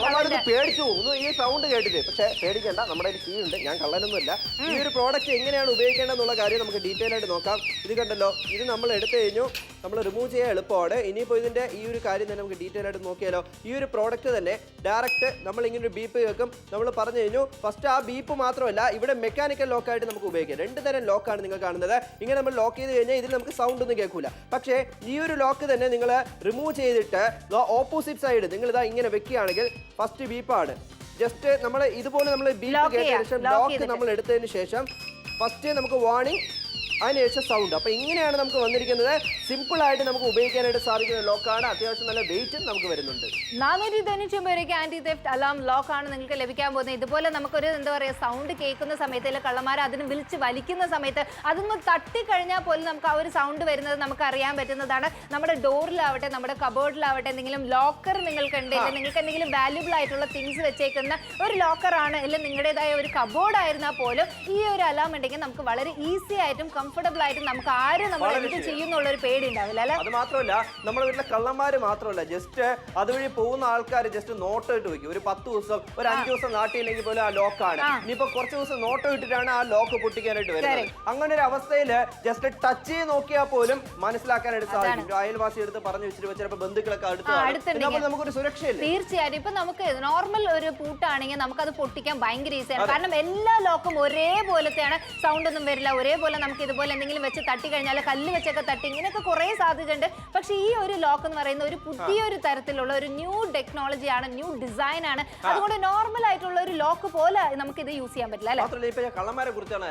പേടിച്ചു ഈ സൗണ്ട് കേട്ടിട്ട്. പക്ഷെ പേടിക്കേണ്ട, നമ്മുടെ കീ ഉണ്ട്, ഞാൻ കള്ളനൊന്നുമില്ല. ഈ ഒരു പ്രോഡക്റ്റ് എങ്ങനെയാണ് ഉപയോഗിക്കേണ്ടതെന്നുള്ള കാര്യം നമുക്ക് ഡീറ്റെയിൽ ആയിട്ട് നോക്കാം. ഇത് കണ്ടല്ലോ, ഇത് നമ്മൾ എടുത്തു കഴിഞ്ഞു, നമ്മൾ റിമൂവ് ചെയ്യാൻ എളുപ്പമാണ്. ഇനിയിപ്പോൾ ഇതിന്റെ ഈ ഒരു കാര്യം തന്നെ നമുക്ക് ഡീറ്റെയിൽ ആയിട്ട് നോക്കിയാലോ. ഈ ഒരു പ്രോഡക്റ്റ് തന്നെ ഡയറക്റ്റ് നമ്മൾ ഇങ്ങനെ ഒരു ബീപ്പ് കേൾക്കും. നമ്മൾ പറഞ്ഞു കഴിഞ്ഞു, ഫസ്റ്റ് ആ ബീപ്പ് മാത്രമല്ല ഇവിടെ മെക്കാനിക്കൽ ലോക്കായിട്ട് നമുക്ക് ഉപയോഗിക്കാം. 2 തരം ലോക്കാണ് നിങ്ങൾ കാണുന്നത്. ഇങ്ങനെ നമ്മൾ ലോക്ക് ചെയ്ത് കഴിഞ്ഞാൽ ഇതിൽ നമുക്ക് സൗണ്ട് ഒന്നും കേൾക്കൂല. പക്ഷേ ഈ ഒരു ലോക്ക് തന്നെ നിങ്ങൾ റിമൂവ് ചെയ്തിട്ട് ഓപ്പോസിറ്റ് സൈഡ് നിങ്ങൾ ഇതാ ഇങ്ങനെ വെക്കുകയാണെങ്കിൽ ഫസ്റ്റ് ബീപ്പാണ്. ജസ്റ്റ് നമ്മൾ ഇതുപോലെ നമ്മൾ ബീപ്പ് കേട്ടതിന് ശേഷം ലോക്ക് നമ്മൾ എടുത്തതിന് ശേഷം ഫസ്റ്റ് നമുക്ക് വാർണിംഗ്, അതിനുശേഷം സൗണ്ട്. അപ്പോൾ ഇങ്ങനെയാണ് നമുക്ക് വന്നിരിക്കുന്നത്. സിമ്പിൾ ആയിട്ട് നമുക്ക് ഉപയോഗിക്കാനായിട്ട് സാധിക്കുന്ന ലോക്കാണ്. അത്യാവശ്യം നല്ല വെയിറ്റും നമുക്ക് വരുന്നുണ്ട്. 499 രൂപയ്ക്ക് ആന്റി തെഫ്റ്റ് അലാം ലോക്കാണ് നിങ്ങൾക്ക് ലഭിക്കാൻ പോകുന്നത്. ഇതുപോലെ നമുക്കൊരു എന്താ പറയുക സൗണ്ട് കേൾക്കുന്ന സമയത്ത്, അല്ലെ കള്ളന്മാർ അതിന് വിളിച്ച് വലിക്കുന്ന സമയത്ത് അതൊന്ന് തട്ടിക്കഴിഞ്ഞാൽ പോലും നമുക്ക് ആ ഒരു സൗണ്ട് വരുന്നത് നമുക്ക് അറിയാൻ പറ്റുന്നതാണ്. നമ്മുടെ ഡോറിലാവട്ടെ, നമ്മുടെ കബോർഡിലാവട്ടെ, എന്തെങ്കിലും ലോക്കർ നിങ്ങൾക്കുണ്ട്, ഇല്ല നിങ്ങൾക്ക് എന്തെങ്കിലും വാല്യുബിൾ ആയിട്ടുള്ള തിങ്സ് വെച്ചേക്കുന്ന ഒരു ലോക്കറാണ്, ഇല്ല നിങ്ങളുടേതായ ഒരു കബോർഡ് ആയിരുന്നാൽ പോലും ഈ ഒരു അലാം ഉണ്ടെങ്കിൽ നമുക്ക് വളരെ ഈസി ആയിട്ടും കംഫർട്ടബിൾ ആയിട്ട് നമുക്ക് ആരും നമ്മൾ എന്ത് ചെയ്യുന്നുള്ള ഒരു പേടി ഉണ്ടാവില്ല അല്ലെ. അത് മാത്രമല്ല നമ്മുടെ വീട്ടിലെ കള്ളന്മാര് മാത്രമല്ല, ജസ്റ്റ് അതുവഴി പോകുന്ന ആൾക്കാർ ജസ്റ്റ് നോട്ട് ഇട്ട് വെക്കും. ഒരു 10 ദിവസം ഒരു 5 ദിവസം നാട്ടിയില്ലെങ്കിൽ പോലും ആ ലോക്കാണ്. ഇനിയിപ്പോ കുറച്ച് ദിവസം നോട്ട് ഇട്ടിട്ടാണ് ആ ലോക്ക് പൊട്ടിക്കാനായിട്ട് വരുന്നത്. അങ്ങനെ ഒരു അവസ്ഥയിൽ ജസ്റ്റ് ടച്ച് ചെയ്ത് നോക്കിയാൽ പോലും മനസ്സിലാക്കാനായിട്ട് സാധിക്കും. അയൽവാസി എടുത്ത് പറഞ്ഞു വെച്ചിട്ട് ചിലപ്പോൾ ബന്ധുക്കളൊക്കെ അടുത്ത് നമുക്കൊരു സുരക്ഷയില്ല. തീർച്ചയായും ഇപ്പൊ നമുക്ക് നോർമൽ ഒരു പൂട്ടാണെങ്കിൽ നമുക്കത് പൊട്ടിക്കാൻ ഭയങ്കര ഈസിയാണ്. കാരണം എല്ലാ ലോക്കും ഒരേപോലത്തെയാണ്, സൗണ്ട് ഒന്നും വരില്ല. ഒരേപോലെ നമുക്ക് ഇതുപോലെ എന്തെങ്കിലും വെച്ച് തട്ടി കഴിഞ്ഞാൽ കല്ല് വെച്ചൊക്കെ തട്ടി ഇങ്ങനെയൊക്കെ കുറെ സാധ്യതയുണ്ട്. പക്ഷെ ഈ ഒരു ലോക്ക് എന്ന് പറയുന്ന ഒരു പുതിയൊരു തരത്തിലുള്ള ഒരു ന്യൂ ടെക്നോളജി ആണ്, ന്യൂ ഡിസൈൻ ആണ്. അതുകൊണ്ട് നോർമൽ ആയിട്ടുള്ള ഒരു ലോക്ക് പോലെ നമുക്ക് ഇത് യൂസ് ചെയ്യാൻ പറ്റില്ല അല്ലെ. കള്ളന്മാരെ കുറിച്ചാണ്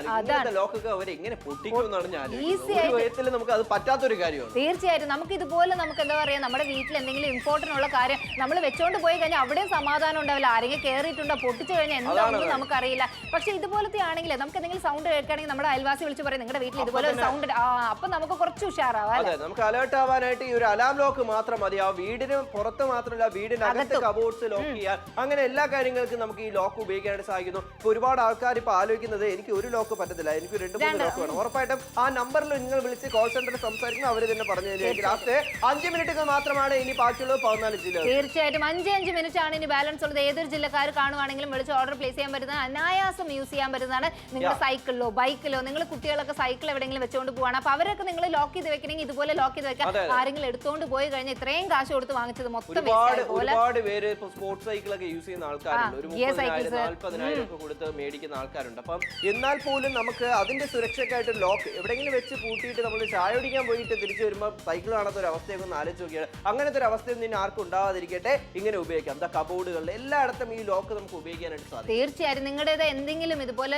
നമുക്ക് അത് പറ്റാത്തൊരു കാര്യമാണ്. തീർച്ചയായിട്ടും നമുക്ക് ഇതുപോലെ നമുക്ക് എന്താ പറയാ നമ്മുടെ വീട്ടിൽ എന്തെങ്കിലും ഇമ്പോർട്ടന്റ് ഉള്ള കാര്യം നമ്മൾ വെച്ചോണ്ട് പോയി കഴിഞ്ഞാൽ അവിടെയും സമാധാനം ഉണ്ടാവില്ല. ആരെങ്കിലും കയറിയിട്ടുണ്ടോ, പൊട്ടിച്ചു കഴിഞ്ഞാൽ എന്താണെന്ന് നമുക്കറിയില്ല. പക്ഷെ ഇതുപോലത്തെ ആണെങ്കിൽ നമുക്ക് എന്തെങ്കിലും സൗണ്ട് കേൾക്കുകയാണെങ്കിൽ നമ്മുടെ അയൽവാസി വിളിച്ച് പറയും നിങ്ങളുടെ വീട്ടിൽ ഇതുപോലെ ഒരു സൗണ്ട്, അപ്പൊ നമുക്ക് കുറച്ച് ഉഷാറാവാം. നമുക്ക് അലേർട്ട് ആവാനായിട്ട് ഈ ഒരു അലാം ലോക്ക് മാത്രം മതി. ആ വീടിന് പുറത്ത് മാത്രമല്ല വീടിനകത്ത് കബോർഡ്സ് ലോക്ക് ചെയ്യാൻ, അങ്ങനെ എല്ലാ കാര്യങ്ങൾക്കും നമുക്ക് ഈ ലോക്ക് ഉപയോഗിക്കാനായിട്ട് സാധിക്കുന്നു. ഇപ്പൊ ഒരുപാട് ആൾക്കാർ ഇപ്പൊ ആലോചിക്കുന്നത് എനിക്ക് ഒരു ലോക്ക് പറ്റത്തില്ല, എനിക്ക് 2-3 ലോക്ക് വേണം. ഉറപ്പായിട്ടും ആ നമ്പറിൽ നിങ്ങൾ വിളിച്ച് കോൾ സെന്ററിൽ സംസാരിക്കുന്നത് അവർ തന്നെ പറഞ്ഞു തരുന്നത്. ലാസ്റ്റ് 5 മിനിറ്റുകൾ മാത്രമാണ് ഇനി ബാക്കിയുള്ളത് 14 ജില്ല. തീർച്ചയായിട്ടും 5 മിനിറ്റ് ആണ് ഇനി ബാലൻസ് ഉള്ളത്. ഏതൊരു ജില്ലക്കാർ കാണുവാണെങ്കിലും വിളിച്ച് ഓർഡർ പ്ലേസ് ചെയ്യാൻ പറ്റുന്ന, അനായാസം യൂസ് ചെയ്യാൻ പറ്റുന്നതാണ്. നിങ്ങൾ സൈക്കിളിലോ ബൈക്കിലോ നിങ്ങൾ കുട്ടികളൊക്കെ സൈക്കിൾ എവിടെയെങ്കിലും വെച്ചുകൊണ്ട് പോവാണ്. അപ്പൊ അവരൊക്കെ നിങ്ങൾ ലോക്ക് ചെയ്ത് വെക്കണമെങ്കിൽ ഇതുപോലെ ലോക്ക് ചെയ്ത് വെക്കാം. ആരെങ്കിലും എടുത്തോണ്ട് പോയി കഴിഞ്ഞാൽ ഇത്രയും കാശ് കൊടുത്ത് വാങ്ങിച്ചത് മൊത്തം ഒരുപാട് പേര് സ്പോർട്സ് സൈക്കിളൊക്കെ യൂസ് ചെയ്യുന്ന ആൾക്കാരുണ്ട്. ഒരു 30,000-40,000 ഒക്കെ കൊടുത്ത് മേടിക്കുന്ന ആൾക്കാരുണ്ട്. അപ്പം എന്നാൽ പോലും നമുക്ക് അതിന്റെ സുരക്ഷയ്ക്കായിട്ട് ലോക്ക് എവിടെയെങ്കിലും വെച്ച് പൂട്ടിയിട്ട് നമ്മൾ ചായ കുടിക്കാൻ പോയിട്ട് തിരിച്ചു വരുമ്പോൾ സൈക്കിൾ കാണാത്ത ഒരു അവസ്ഥയൊക്കെ ഒന്ന് ആലോചിച്ച് നോക്കിയാണ്. അങ്ങനത്തെ ഒരു അവസ്ഥയൊന്നും ഇനി ആർക്കും ഉണ്ടാവാതിരിക്കട്ടെ. ഇങ്ങനെ ഉപയോഗിക്കാം. എന്താ കബോർഡുകളിൽ എല്ലായിടത്തും ഈ ലോക്ക് നമുക്ക് ഉപയോഗിക്കാനായിട്ട് സാധിക്കും. തീർച്ചയായും നിങ്ങളുടേത് എന്തെങ്കിലും ഇതുപോലെ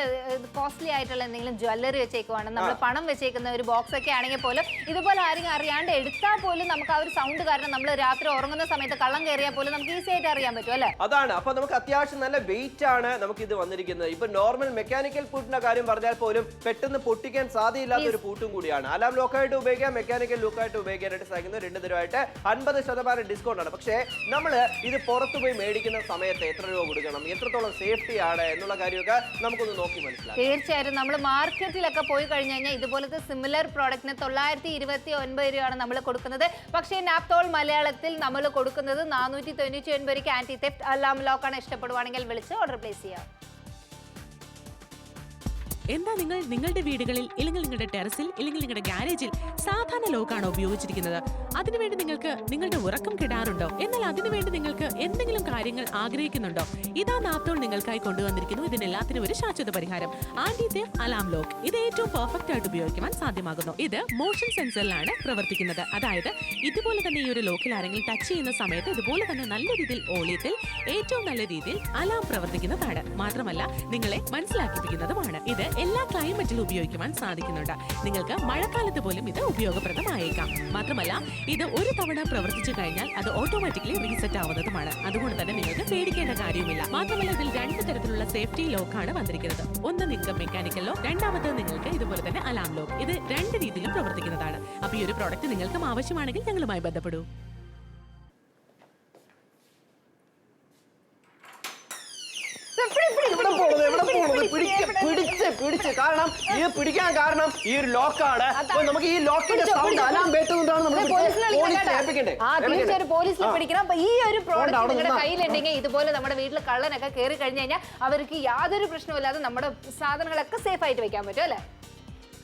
കോസ്റ്റ്ലി ആയിട്ടുള്ള എന്തെങ്കിലും ജ്വല്ലറി വെച്ചേക്കുവാണ്, നമ്മൾ പണം വെച്ചേക്കുന്ന ഒരു ബോക്സ് ഒക്കെ ആണെങ്കിൽ പോലും ഇതുപോലെ ആരെങ്കിലും അറിയാണ്ട് എടുത്താൽ പോലും നമുക്ക് ആ ഒരു സൗണ്ട് കാരണം നമ്മൾ രാത്രി ഉറങ്ങുന്ന സമയത്ത് കള്ളം കയറിയാൽ പോലും നമുക്ക് ഈസി ആയിട്ട് അറിയാൻ പറ്റും അല്ലേ? അതാണ്. അപ്പൊ നമുക്ക് അത്യാവശ്യം നല്ല വെയിറ്റ് ആണ് നമുക്ക് ഇത് വന്നിരിക്കുന്നത്. ഇപ്പൊ നോർമൽ മെക്കാനിക്കൽ പൂട്ടിന്റെ കാര്യം പറഞ്ഞാൽ പോലും പെട്ടെന്ന് പൊട്ടിക്കാൻ സാധ്യതയില്ലാത്ത ഒരു പൂട്ടും കൂടിയാണ്. അലാം ലോക്കായിട്ട് ഉപയോഗിക്കാം, മെക്കാനിക്കൽ ലോക്കായിട്ട് ഉപയോഗിക്കാനായിട്ട് സാധിക്കുന്ന 2 തരമായിട്ട് 50% ഡിസ്കൗണ്ട് ആണ്. പക്ഷേ നമ്മൾ ഇത് പുറത്തു പോയി മേടിക്കുന്ന സമയത്ത് എത്ര രൂപ കൊടുക്കണം, എത്രത്തോളം സേഫ്റ്റി ആണ് എന്നുള്ള കാര്യമൊക്കെ നമുക്കൊന്ന് നോക്കി മനസ്സിലാക്കാം. തീർച്ചയായും നമ്മൾ മാർക്കറ്റിലൊക്കെ പോയി കഴിഞ്ഞു കഴിഞ്ഞാൽ ഇതുപോലത്തെ സിമിലർ പ്രോഡക്റ്റിന് 929 രൂപയാണ് നമ്മൾ കൊടുക്കുന്നത്. പക്ഷേ നാപ്തോൾ മലയാളത്തിൽ നമ്മൾ കൊടുക്കുന്നത് 499 രൂപയ്ക്ക് ആന്റി തെഫ്റ്റ് അലാം ലോക്കാണ്. ഇഷ്ടപ്പെടുവാണെങ്കിൽ വിളിച്ച് ഓർഡർ പ്ലേസ് ചെയ്യാം. എന്താ നിങ്ങൾ നിങ്ങളുടെ വീടുകളിൽ ഇല്ലെങ്കിൽ നിങ്ങളുടെ ടെറസിൽ ഇല്ലെങ്കിൽ നിങ്ങളുടെ ഗാരേജിൽ സാധാരണ ലോക്കാണോ ഉപയോഗിച്ചിരിക്കുന്നത്? അതിനുവേണ്ടി നിങ്ങൾക്ക് നിങ്ങളുടെ ഉറക്കം കിടാറുണ്ടോ? എന്നാൽ അതിനുവേണ്ടി നിങ്ങൾക്ക് എന്തെങ്കിലും കാര്യങ്ങൾ ആഗ്രഹിക്കുന്നുണ്ടോ? ഇതാ നാപ്തോൾ നിങ്ങൾക്കായി കൊണ്ടുവന്നിരിക്കുന്നു. ഇതിനെല്ലാത്തിനും ഒരു ശാശ്വത പരിഹാരം, ആന്റി തെഫ്റ്റ് അലാം ലോക്ക്. ഇത് ഏറ്റവും പെർഫെക്റ്റ് ആയിട്ട് ഉപയോഗിക്കുവാൻ സാധ്യമാകുന്നു. ഇത് മോഷൻ സെൻസറിലാണ് പ്രവർത്തിക്കുന്നത്. അതായത് ഇതുപോലെ തന്നെ ഈ ഒരു ലോക്കിൽ ആരെങ്കിലും ടച്ച് ചെയ്യുന്ന സമയത്ത് ഇതുപോലെ തന്നെ നല്ല രീതിയിൽ ഓളിയത്തിൽ ഏറ്റവും നല്ല രീതിയിൽ അലാം പ്രവർത്തിക്കുന്നതാണ്. മാത്രമല്ല നിങ്ങളെ മനസ്സിലാക്കിപ്പിക്കുന്നതുമാണ്. ഇത് എല്ലാ ക്ലൈമറ്റിലും ഉപയോഗിക്കുവാൻ സാധിക്കുന്നുണ്ട്. നിങ്ങൾക്ക് മഴക്കാലത്ത് പോലും ഇത് ഉപയോഗപ്രദമായേക്കാം. മാത്രമല്ല ഇത് ഒരു തവണ പ്രവർത്തിച്ചു കഴിഞ്ഞാൽ അത് ഓട്ടോമാറ്റിക്കലി റീസെറ്റ് ആവുന്നതുമാണ്. അതുകൊണ്ട് തന്നെ നിങ്ങൾക്ക് പേടിക്കേണ്ട കാര്യവുമില്ല. മാത്രമല്ല ഇതിൽ 2 തരത്തിലുള്ള സേഫ്റ്റി ലോക്കാണ് വന്നിരിക്കുന്നത്. ഒന്ന് നിങ്ങൾക്ക് മെക്കാനിക്കൽ ലോക്ക്, രണ്ടാമത് നിങ്ങൾക്ക് ഇതുപോലെ തന്നെ അലാം ലോക്ക്. ഇത് 2 രീതിയിലും പ്രവർത്തിക്കുന്നതാണ്. അപ്പൊ ഈ ഒരു പ്രോഡക്റ്റ് നിങ്ങൾക്കും ആവശ്യമാണെങ്കിൽ ഞങ്ങളുമായി ബന്ധപ്പെടൂ. കാരണം ഇത് പിടിക്കാൻ കാരണം ഈ ഒരു ലോക്കാണ്. നമുക്ക് ഈ ലോക്കിന്റെ സൗണ്ട് അലാം കേട്ടുകൊണ്ടാണ് നമ്മൾ പോലീസിൽ പിടിക്കണം. അപ്പൊ ഈ ഒരു പ്രോഡക്റ്റ് നിങ്ങളുടെ കയ്യിലുണ്ടെങ്കിൽ ഇതുപോലെ നമ്മുടെ വീട്ടിൽ കള്ളനൊക്കെ കയറി കഴിഞ്ഞു കഴിഞ്ഞാൽ അവർക്ക് യാതൊരു പ്രശ്നമില്ലാതെ നമ്മുടെ സാധനങ്ങളൊക്കെ സേഫ് ആയിട്ട് വെക്കാൻ പറ്റും അല്ലെ?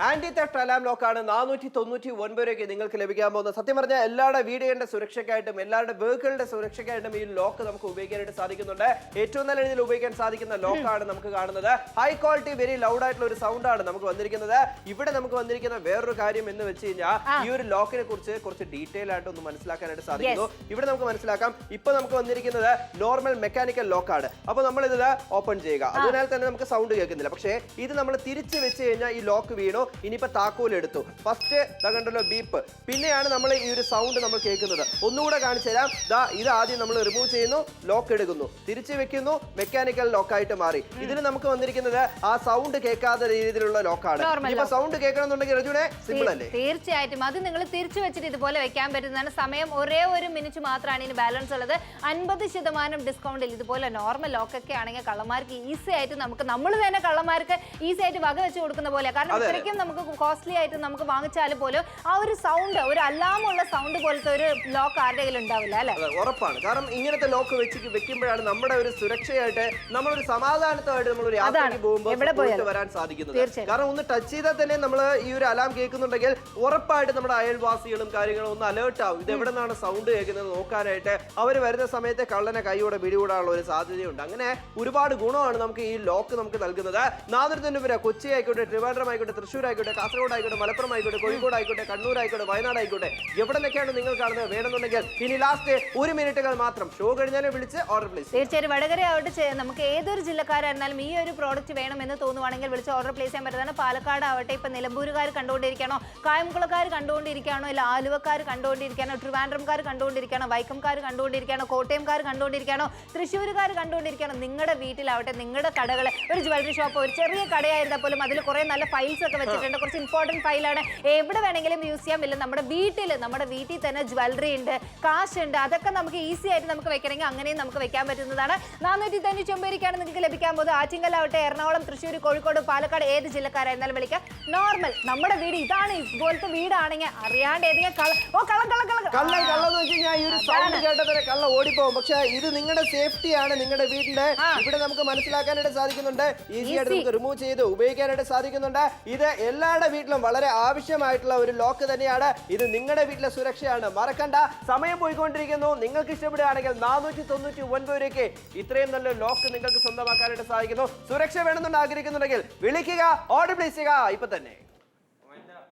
ആന്റി തെഫ്റ്റ് അലാം ലോക്കാണ് 499 രൂപയ്ക്ക് നിങ്ങൾക്ക് ലഭിക്കാൻ പോകുന്നത്. സത്യം പറഞ്ഞാൽ എല്ലാവരുടെ വീടുകളുടെ സുരക്ഷയ്ക്കായിട്ടും എല്ലാവരുടെ വെഹിക്കിളിന്റെ സുരക്ഷയ്ക്കായിട്ടും ഈ ലോക്ക് നമുക്ക് ഉപയോഗിക്കാനായിട്ട് സാധിക്കുന്നുണ്ട്. ഏറ്റവും നല്ല രീതിയിൽ ഉപയോഗിക്കാൻ സാധിക്കുന്ന ലോക്കാണ് നമുക്ക് കാണുന്നത്. ഹൈ ക്വാളിറ്റി വെരി ലൗഡ് ആയിട്ടുള്ള ഒരു സൗണ്ട് ആണ് നമുക്ക് വന്നിരിക്കുന്നത്. ഇവിടെ നമുക്ക് വന്നിരിക്കുന്ന വേറൊരു കാര്യം എന്ന് വെച്ച് കഴിഞ്ഞാൽ ഈ ഒരു ലോക്കിനെ കുറിച്ച് കുറച്ച് ഡീറ്റെയിൽ ആയിട്ട് ഒന്ന് മനസ്സിലാക്കാനായിട്ട് സാധിക്കുന്നു. ഇവിടെ നമുക്ക് മനസ്സിലാക്കാം. ഇപ്പൊ നമുക്ക് വന്നിരിക്കുന്നത് നോർമൽ മെക്കാനിക്കൽ ലോക്കാണ്. അപ്പൊ നമ്മൾ ഇത് ഓപ്പൺ ചെയ്യുക, അതിനാൽ തന്നെ നമുക്ക് സൗണ്ട് കേൾക്കുന്നില്ല. പക്ഷേ ഇത് നമ്മൾ തിരിച്ച് വെച്ച് കഴിഞ്ഞാൽ ഈ ലോക്ക് വീണു. ഇനിയിപ്പോ താക്കോൽ എടുത്തു, ഫസ്റ്റ് കണ്ടല്ലോ ബീപ്പ്, പിന്നെയാണ് നമ്മൾ ഈ ഒരു സൗണ്ട് നമ്മൾ കേൾക്കുന്നത്. ഒന്നുകൂടെ കാണിച്ചു തരാം. ഇത് ആദ്യം നമ്മൾ റിമൂവ് ചെയ്യുന്നു, ലോക്ക് എടുക്കുന്നു, തിരിച്ചു വെക്കുന്നു, മെക്കാനിക്കൽ ലോക്കായിട്ട് മാറി. ഇതിന് നമുക്ക് വന്നിരിക്കുന്നത് ആ സൗണ്ട് കേൾക്കാത്ത രീതിയിലുള്ള ലോക്കാണ്. ഇപ്പൊ സൗണ്ട് കേൾക്കണമെന്നുണ്ടെങ്കിൽ രജുനെ സിമ്പിൾ അല്ലേ? തീർച്ചയായിട്ടും അത് നിങ്ങൾ തിരിച്ചു വെച്ചിട്ട് ഇതുപോലെ വെക്കാൻ പറ്റുന്നതാണ്. സമയം ഒരേ 1 മിനിറ്റ് മാത്രമാണ് ഇതിന് ബാലൻസ് ഉള്ളത്. 50% ഡിസ്കൗണ്ടിൽ ഇതുപോലെ നോർമൽ ലോക്കൊക്കെ ആണെങ്കിൽ കള്ളന്മാർക്ക് ഈസി ആയിട്ട് നമ്മൾ തന്നെ കള്ളന്മാർക്ക് ഈസി ആയിട്ട് വക വെച്ച് കൊടുക്കുന്ന പോലെ. കാരണം ഇത്രയ്ക്കും നമുക്ക് കോസ്റ്റ്ലി ആയിട്ട് നമുക്ക് വാങ്ങിച്ചാലും പോലും ആ ഒരു സൗണ്ട്, ഒരു അലാമുള്ള സൗണ്ട് പോലത്തെ ഒരു ലോക്ക് ആരുടെ കയ്യിൽ ഉണ്ടാവില്ല അല്ലെ? ഉറപ്പാണ്. കാരണം ഇങ്ങനത്തെ ലോക്ക് വെക്കുമ്പോഴാണ് നമ്മുടെ ഒരു സുരക്ഷയായിട്ട് നമ്മളൊരു സമാധാനത്തോടെ നമ്മൾ ഒരു യാത്രയ്ക്ക് പോകുമ്പോൾ വരാൻ സാധിക്കുന്നത്. കാരണം ഒന്ന് ടച്ച് ചെയ്താൽ തന്നെ നമ്മൾ ഈ ഒരു അലാം കേൾക്കുന്നുണ്ടെങ്കിൽ ഉറപ്പായിട്ട് നമ്മുടെ അയൽവാസികളും കാര്യങ്ങളും ഒന്ന് അലേർട്ട് ആവും. ഇത് എവിടെ നിന്നാണ് സൗണ്ട് കേൾക്കുന്നത് നോക്കാനായിട്ട്. അവർ വരുന്ന സമയത്ത് കള്ളനെ കൈയോടെ പിടികൂടാനുള്ള ഒരു സാധ്യതയുണ്ട്. അങ്ങനെ ഒരുപാട് ഗുണമാണ് നമുക്ക് ഈ ലോക്ക് നമുക്ക് നൽകുന്നത്. 490 രൂപ. കൊച്ചി ആയിക്കോട്ടെ, ട്രിവാൻഡ്രം ആയിക്കോട്ടെ, തൃശ്ശൂർ ആയിക്കോട്ടെ, കാസർഗോഡ് ആയിക്കോട്ടെ, മലപ്പുറം ആയിക്കോട്ടെ, കോഴിക്കോട് ആയിക്കോട്ടെ, കണ്ണൂർ ആയിക്കോട്ടെ, വയനാട് ആയിക്കോട്ടെ, എവിടെ നിന്നൊക്കെയാണ് നിങ്ങൾ കാണുന്നത് വേണമെന്നുണ്ടെങ്കിൽ ഇനി ലാസ്റ്റ് 1 മിനിറ്റുകൾ മാത്രം ഷോ കഴിഞ്ഞാലും വിളിച്ച് ഓർഡർ പ്ലേസ്. തീർച്ചയായും വടകര ആവട്ടെ, നമുക്ക് ഏതൊരു ജില്ലക്കാരായിരുന്നാലും ഈ ഒരു പ്രോഡക്റ്റ് വേണമെന്ന് തോന്നുവാണെങ്കിൽ വിളിച്ച് ഓർഡർ പ്ലേസ് ചെയ്യാൻ പറ്റുന്നതാണ്. പാലക്കാട് ആവട്ടെ, ഇപ്പൊ നിലമ്പൂരുകാർ കണ്ടുകൊണ്ടിരിക്കണോ, കായംകുളക്കാർ കണ്ടുകൊണ്ടിരിക്കുകയാണോ, ഇല്ല ആലുവക്കാർ കണ്ടുകൊണ്ടിരിക്കുകയാണോ, ട്രിവാൻഡ്രംകാർ കണ്ടുകൊണ്ടിരിക്കുകയാണോ, വൈക്കംകാർ കണ്ടുകൊണ്ടിരിക്കുകയാണോ, കോട്ടയംകാർ കണ്ടുകൊണ്ടിരിക്കുകയാണോ, തൃശ്ശൂരുകാർ കണ്ടുകൊണ്ടിരിക്കുകയാണോ, നിങ്ങളുടെ വീട്ടിലാവട്ടെ, നിങ്ങളുടെ കടകളെ ഒരു ജ്വല്ലറി ഷോപ്പ്, ഒരു ചെറിയ കടയായിരുന്നാൽ പോലും അതിൽ കുറെ നല്ല ഫൈൽസ് ഒക്കെ വെച്ച് ചെയ്തിട്ടുണ്ട്. കുറച്ച് ഇമ്പോർട്ടന്റ് ഫയലാണ്, എവിടെ വേണമെങ്കിലും യൂസ് ചെയ്യാൻ പറ്റില്ല. നമ്മുടെ വീട്ടിൽ തന്നെ ജ്വല്ലറി ഉണ്ട്, കാശുണ്ട്, അതൊക്കെ നമുക്ക് ഈസി ആയിട്ട് നമുക്ക് വെക്കണമെങ്കിൽ അങ്ങനെയും നമുക്ക് വെക്കാൻ പറ്റുന്നതാണ്. 499 നിങ്ങൾക്ക് ലഭിക്കാൻ പോകുന്നത്. ആറ്റിങ്ങലാവട്ടെ, എറണാകുളം, തൃശ്ശൂർ, കോഴിക്കോട്, പാലക്കാട്, ഏത് ജില്ലക്കാരായിരുന്നാലും വിളിക്കാം. നോർമൽ നമ്മുടെ വീട് ഇതാണ്, ഇതുപോലത്തെ വീടാണെങ്കിൽ അറിയാണ്ട് ഏതെങ്കിലും കള്ളെന്ന് വെച്ച് കഴിഞ്ഞാൽ ഈ ഒരു സൗണ്ട് കേട്ടതന്നെ കള്ള ഓടിപ്പോകും. പക്ഷെ ഇത് നിങ്ങളുടെ സേഫ്റ്റിയാണ്, നിങ്ങളുടെ വീടിന്റെ. ഇവിടെ നമുക്ക് മനസ്സിലാക്കാനായിട്ട് സാധിക്കുന്നുണ്ട്, ഈസി ആയിട്ട് നമുക്ക് റിമൂവ് ചെയ്ത് ഉപയോഗിക്കാനായിട്ട് സാധിക്കുന്നുണ്ട്. ഇത് എല്ലാവരുടെ വീട്ടിലും വളരെ ആവശ്യമായിട്ടുള്ള ഒരു ലോക്ക് തന്നെയാണ്. ഇത് നിങ്ങളുടെ വീട്ടിലെ സുരക്ഷയാണ്, മറക്കണ്ട. സമയം പോയിക്കൊണ്ടിരിക്കുന്നു. നിങ്ങൾക്ക് ഇഷ്ടപ്പെടുകയാണെങ്കിൽ 499 രൂപയ്ക്ക് ഇത്രയും നല്ല ലോക്ക് നിങ്ങൾക്ക് സ്വന്തമാക്കാനായിട്ട് സാധിക്കുന്നു. സുരക്ഷ വേണമെന്നുണ്ട് ആഗ്രഹിക്കുന്നുണ്ടെങ്കിൽ വിളിക്കുക, ഓർഡർ പ്ലേസ് ചെയ്യുക ഇപ്പൊ തന്നെ.